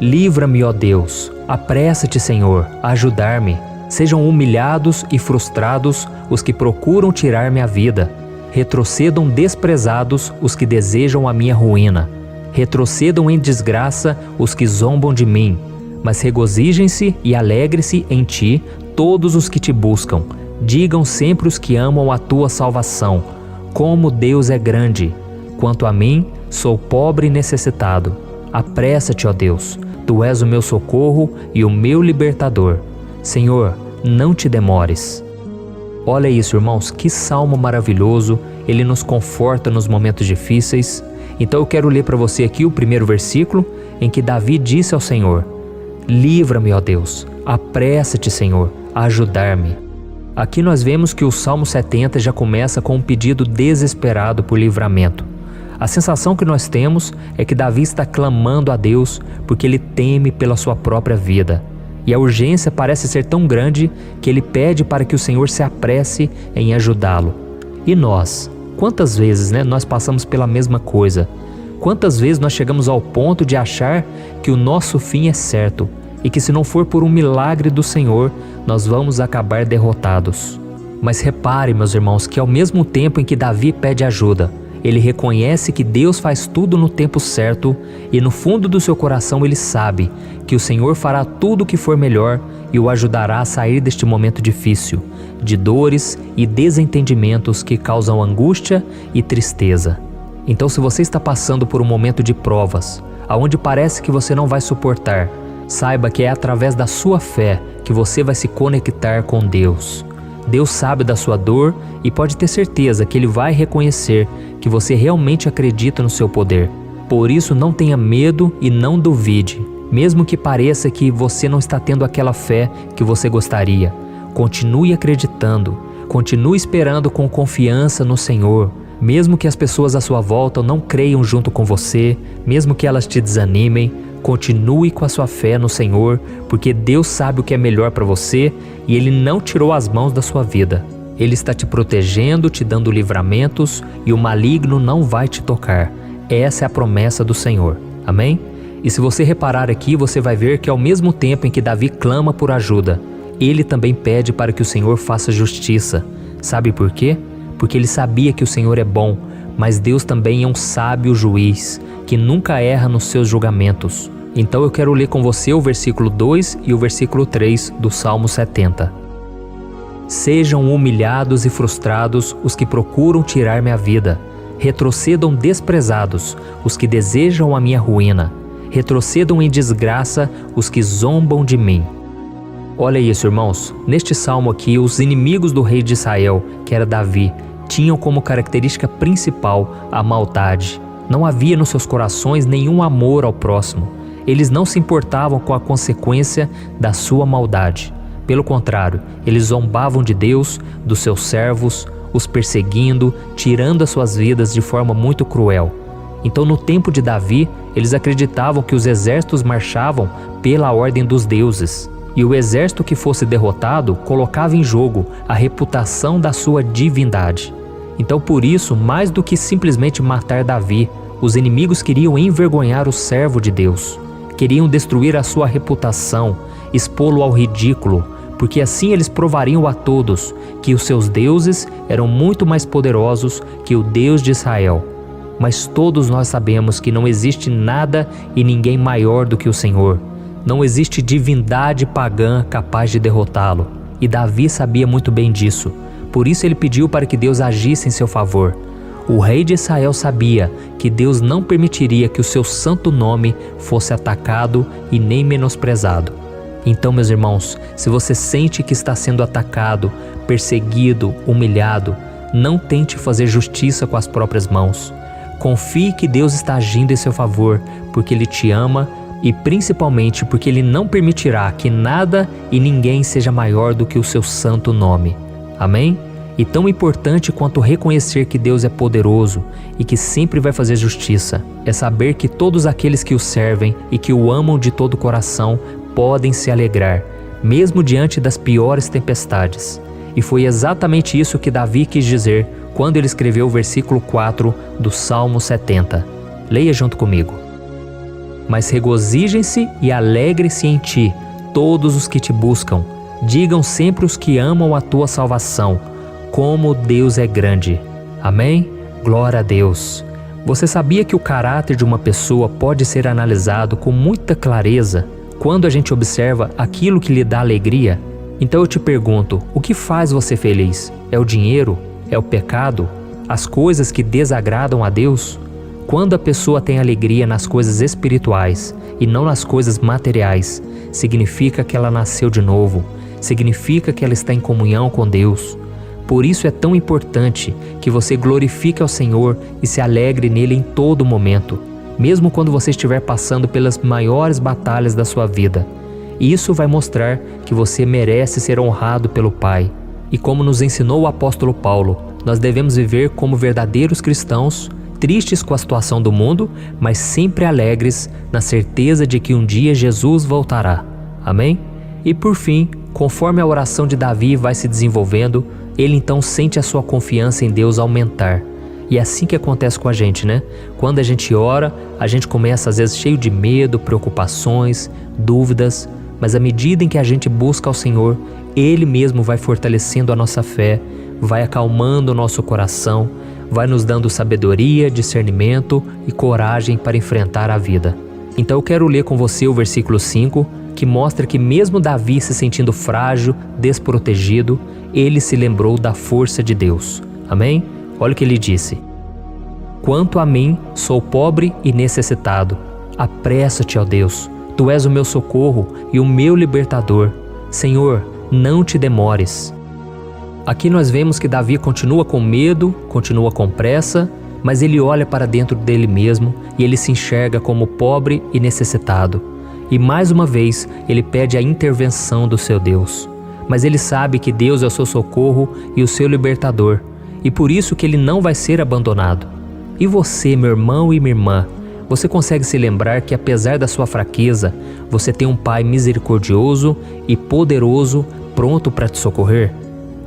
Livra-me, ó Deus, apressa-te, Senhor, a ajudar-me. Sejam humilhados e frustrados os que procuram tirar-me a vida. Retrocedam desprezados os que desejam a minha ruína. Retrocedam em desgraça os que zombam de mim. Mas regozijem-se e alegre-se em ti todos os que te buscam. Digam sempre os que amam a tua salvação. Como Deus é grande! Quanto a mim, sou pobre e necessitado. Apressa-te, ó Deus, tu és o meu socorro e o meu libertador. Senhor, não te demores. Olha isso, irmãos, que salmo maravilhoso, ele nos conforta nos momentos difíceis. Então eu quero ler para você aqui o primeiro versículo, em que Davi disse ao Senhor: livra-me, ó Deus, apressa-te, Senhor, a ajudar-me. Aqui nós vemos que o Salmo 70 já começa com um pedido desesperado por livramento. A sensação que nós temos é que Davi está clamando a Deus porque ele teme pela sua própria vida. E a urgência parece ser tão grande que ele pede para que o Senhor se apresse em ajudá-lo. E nós? Quantas vezes nós passamos pela mesma coisa? Quantas vezes nós chegamos ao ponto de achar que o nosso fim é certo e que se não for por um milagre do Senhor, nós vamos acabar derrotados? Mas repare, meus irmãos, que ao mesmo tempo em que Davi pede ajuda, ele reconhece que Deus faz tudo no tempo certo e no fundo do seu coração ele sabe que o Senhor fará tudo o que for melhor e o ajudará a sair deste momento difícil, de dores e desentendimentos que causam angústia e tristeza. Então, se você está passando por um momento de provas, aonde parece que você não vai suportar, saiba que é através da sua fé que você vai se conectar com Deus. Deus sabe da sua dor e pode ter certeza que Ele vai reconhecer que você realmente acredita no seu poder. Por isso, não tenha medo e não duvide, mesmo que pareça que você não está tendo aquela fé que você gostaria. Continue acreditando, continue esperando com confiança no Senhor, Mesmo que as pessoas à sua volta não creiam junto com você, mesmo que elas te desanimem, continue com a sua fé no Senhor, porque Deus sabe o que é melhor para você e Ele não tirou as mãos da sua vida. Ele está te protegendo, te dando livramentos e o maligno não vai te tocar. Essa é a promessa do Senhor. Amém? E se você reparar aqui, você vai ver que ao mesmo tempo em que Davi clama por ajuda, ele também pede para que o Senhor faça justiça. Sabe por quê? Porque ele sabia que o Senhor é bom, mas Deus também é um sábio juiz, que nunca erra nos seus julgamentos. Então eu quero ler com você o versículo 2 e o versículo 3 do Salmo 70. Sejam humilhados e frustrados os que procuram tirar minha vida. Retrocedam desprezados os que desejam a minha ruína. Retrocedam em desgraça os que zombam de mim. Olha isso, irmãos. Neste salmo aqui, os inimigos do rei de Israel, que era Davi, tinham como característica principal a maldade. Não havia nos seus corações nenhum amor ao próximo. Eles não se importavam com a consequência da sua maldade. Pelo contrário, eles zombavam de Deus, dos seus servos, os perseguindo, tirando as suas vidas de forma muito cruel. Então, no tempo de Davi, eles acreditavam que os exércitos marchavam pela ordem dos deuses. E o exército que fosse derrotado colocava em jogo a reputação da sua divindade. Então, por isso, mais do que simplesmente matar Davi, os inimigos queriam envergonhar o servo de Deus. Queriam destruir a sua reputação, expô-lo ao ridículo, porque assim eles provariam a todos que os seus deuses eram muito mais poderosos que o Deus de Israel. Mas todos nós sabemos que não existe nada e ninguém maior do que o Senhor. Não existe divindade pagã capaz de derrotá-lo. E Davi sabia muito bem disso. Por isso ele pediu para que Deus agisse em seu favor. O rei de Israel sabia que Deus não permitiria que o seu santo nome fosse atacado e nem menosprezado. Então, meus irmãos, se você sente que está sendo atacado, perseguido, humilhado, não tente fazer justiça com as próprias mãos. Confie que Deus está agindo em seu favor, porque Ele te ama e principalmente porque Ele não permitirá que nada e ninguém seja maior do que o seu santo nome. Amém? E tão importante quanto reconhecer que Deus é poderoso e que sempre vai fazer justiça, é saber que todos aqueles que o servem e que o amam de todo o coração podem se alegrar, mesmo diante das piores tempestades. E foi exatamente isso que Davi quis dizer quando ele escreveu o versículo 4 do Salmo 70. Leia junto comigo. Mas regozijem-se e alegrem-se em ti, todos os que te buscam. Digam sempre os que amam a tua salvação, como Deus é grande. Amém? Glória a Deus. Você sabia que o caráter de uma pessoa pode ser analisado com muita clareza quando a gente observa aquilo que lhe dá alegria? Então eu te pergunto, o que faz você feliz? É o dinheiro? É o pecado? As coisas que desagradam a Deus? Quando a pessoa tem alegria nas coisas espirituais e não nas coisas materiais, significa que ela nasceu de novo, significa que ela está em comunhão com Deus. Por isso é tão importante que você glorifique ao Senhor e se alegre nele em todo momento, mesmo quando você estiver passando pelas maiores batalhas da sua vida. Isso vai mostrar que você merece ser honrado pelo Pai. E como nos ensinou o apóstolo Paulo, nós devemos viver como verdadeiros cristãos, tristes com a situação do mundo, mas sempre alegres na certeza de que um dia Jesus voltará. Amém? E por fim, conforme a oração de Davi vai se desenvolvendo, ele então sente a sua confiança em Deus aumentar. E é assim que acontece com a gente, né? Quando a gente ora, a gente começa às vezes cheio de medo, preocupações, dúvidas, mas à medida em que a gente busca ao Senhor, Ele mesmo vai fortalecendo a nossa fé, vai acalmando o nosso coração, vai nos dando sabedoria, discernimento e coragem para enfrentar a vida. Então eu quero ler com você o versículo 5, que mostra que mesmo Davi se sentindo frágil, desprotegido, ele se lembrou da força de Deus. Amém? Olha o que ele disse. Quanto a mim, sou pobre e necessitado. Apressa-te, ó Deus. Tu és o meu socorro e o meu libertador. Senhor, não te demores. Aqui nós vemos que Davi continua com medo, continua com pressa, mas ele olha para dentro dele mesmo e ele se enxerga como pobre e necessitado. E mais uma vez ele pede a intervenção do seu Deus. Mas ele sabe que Deus é o seu socorro e o seu libertador. e por isso que ele não vai ser abandonado. E você, meu irmão e minha irmã, você consegue se lembrar que apesar da sua fraqueza, você tem um Pai misericordioso e poderoso pronto para te socorrer?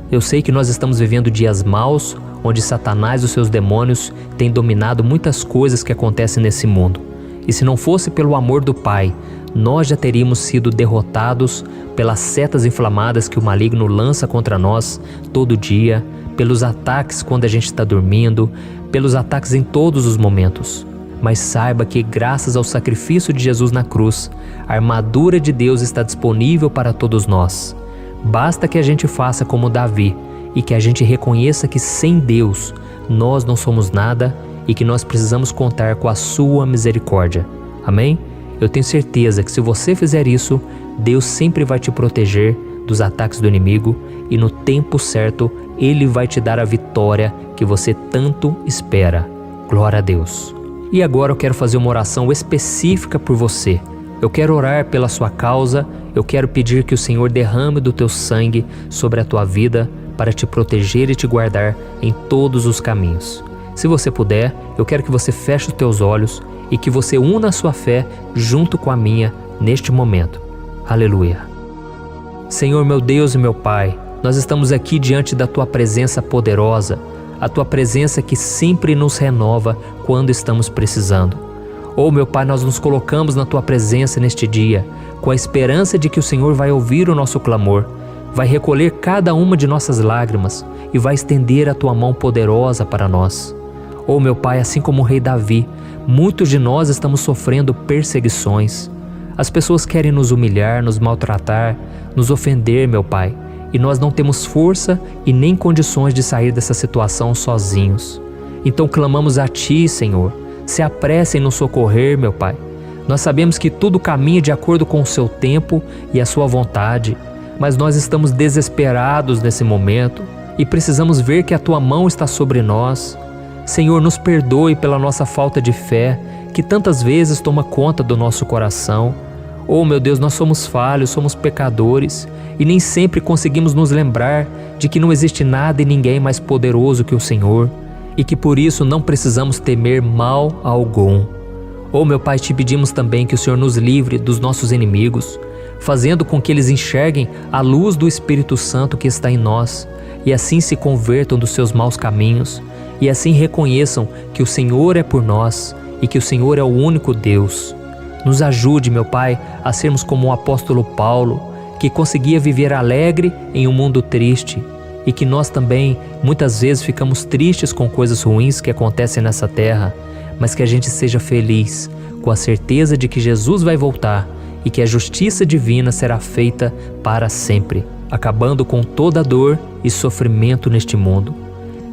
Eu sei que nós estamos vivendo dias maus, onde Satanás e os seus demônios têm dominado muitas coisas que acontecem nesse mundo. E se não fosse pelo amor do Pai, nós já teríamos sido derrotados pelas setas inflamadas que o maligno lança contra nós todo dia, pelos ataques quando a gente está dormindo, pelos ataques em todos os momentos. Mas saiba que graças ao sacrifício de Jesus na cruz, a armadura de Deus está disponível para todos nós. Basta que a gente faça como Davi e que a gente reconheça que sem Deus nós não somos nada e que nós precisamos contar com a sua misericórdia. Amém? Eu tenho certeza que se você fizer isso, Deus sempre vai te proteger dos ataques do inimigo e no tempo certo Ele vai te dar a vitória que você tanto espera. Glória a Deus. E agora eu quero fazer uma oração específica por você. Eu quero orar pela sua causa, eu quero pedir que o Senhor derrame do teu sangue sobre a tua vida para te proteger e te guardar em todos os caminhos. Se você puder, eu quero que você feche os teus olhos e que você una a sua fé junto com a minha neste momento. Aleluia. Senhor, meu Deus e meu Pai, nós estamos aqui diante da Tua presença poderosa, a Tua presença que sempre nos renova quando estamos precisando. Oh, meu Pai, nós nos colocamos na Tua presença neste dia, com a esperança de que o Senhor vai ouvir o nosso clamor, vai recolher cada uma de nossas lágrimas e vai estender a Tua mão poderosa para nós. Oh, meu Pai, assim como o rei Davi, muitos de nós estamos sofrendo perseguições. As pessoas querem nos humilhar, nos maltratar, nos ofender, meu Pai, e nós não temos força e nem condições de sair dessa situação sozinhos. Então clamamos a Ti, Senhor, se apresse em nos socorrer, meu Pai. Nós sabemos que tudo caminha de acordo com o Seu tempo e a Sua vontade, mas nós estamos desesperados nesse momento e precisamos ver que a Tua mão está sobre nós. Senhor, nos perdoe pela nossa falta de fé, que tantas vezes toma conta do nosso coração. Oh, meu Deus, nós somos falhos, somos pecadores e nem sempre conseguimos nos lembrar de que não existe nada e ninguém mais poderoso que o Senhor e que por isso não precisamos temer mal algum. Oh, meu Pai, te pedimos também que o Senhor nos livre dos nossos inimigos, fazendo com que eles enxerguem a luz do Espírito Santo que está em nós e assim se convertam dos seus maus caminhos e assim reconheçam que o Senhor é por nós e que o Senhor é o único Deus. Nos ajude, meu Pai, a sermos como o apóstolo Paulo, que conseguia viver alegre em um mundo triste e que nós também muitas vezes ficamos tristes com coisas ruins que acontecem nessa terra, mas que a gente seja feliz com a certeza de que Jesus vai voltar e que a justiça divina será feita para sempre, acabando com toda dor e sofrimento neste mundo.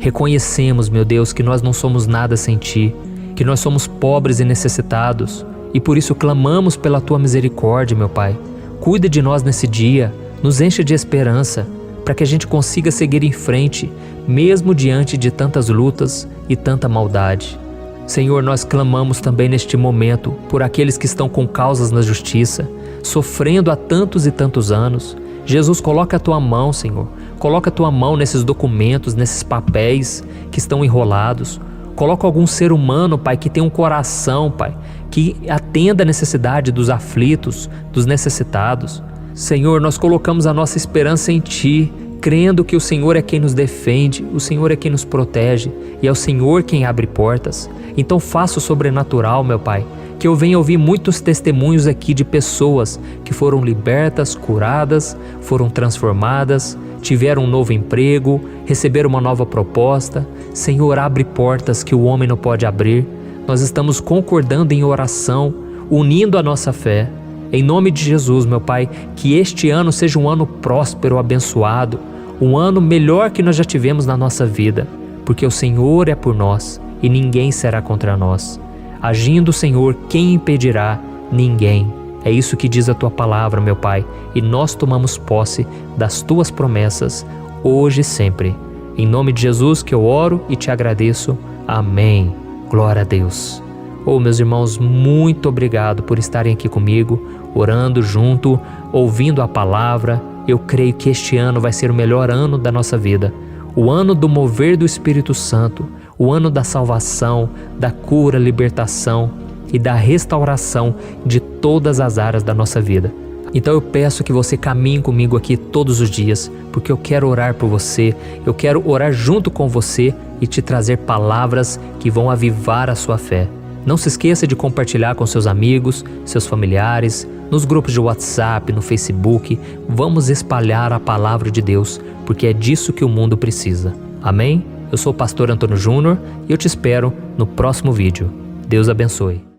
Reconhecemos, meu Deus, que nós não somos nada sem Ti, que nós somos pobres e necessitados, e por isso clamamos pela Tua misericórdia, meu Pai. Cuida de nós nesse dia, nos enche de esperança, para que a gente consiga seguir em frente, mesmo diante de tantas lutas e tanta maldade. Senhor, nós clamamos também neste momento por aqueles que estão com causas na justiça, sofrendo há tantos e tantos anos. Jesus, coloca a Tua mão, Senhor. Coloca a Tua mão nesses documentos, nesses papéis que estão enrolados. Coloca algum ser humano, Pai, que tem um coração, Pai, que atenda a necessidade dos aflitos, dos necessitados. Senhor, nós colocamos a nossa esperança em Ti, crendo que o Senhor é quem nos defende, o Senhor é quem nos protege e é o Senhor quem abre portas. Então faça o sobrenatural, meu Pai, que eu venha ouvir muitos testemunhos aqui de pessoas que foram libertas, curadas, foram transformadas, tiveram um novo emprego, receberam uma nova proposta. Senhor, abre portas que o homem não pode abrir. Nós estamos concordando em oração, unindo a nossa fé. Em nome de Jesus, meu Pai, que este ano seja um ano próspero, abençoado, um ano melhor que nós já tivemos na nossa vida, porque o Senhor é por nós e ninguém será contra nós. Agindo o Senhor, quem impedirá? Ninguém. É isso que diz a Tua palavra, meu Pai, e nós tomamos posse das Tuas promessas, hoje e sempre. Em nome de Jesus que eu oro e te agradeço. Amém. Glória a Deus. Oh, meus irmãos, muito obrigado por estarem aqui comigo, orando junto, ouvindo a palavra. Eu creio que este ano vai ser o melhor ano da nossa vida. o ano do mover do Espírito Santo, o ano da salvação, da cura, libertação e da restauração de todas as áreas da nossa vida. Então eu peço que você caminhe comigo aqui todos os dias, porque eu quero orar por você, eu quero orar junto com você e te trazer palavras que vão avivar a sua fé. Não se esqueça de compartilhar com seus amigos, seus familiares, nos grupos de WhatsApp, no Facebook. Vamos espalhar a palavra de Deus, porque é disso que o mundo precisa. Amém? Eu sou o pastor Antônio Júnior e eu te espero no próximo vídeo. Deus abençoe.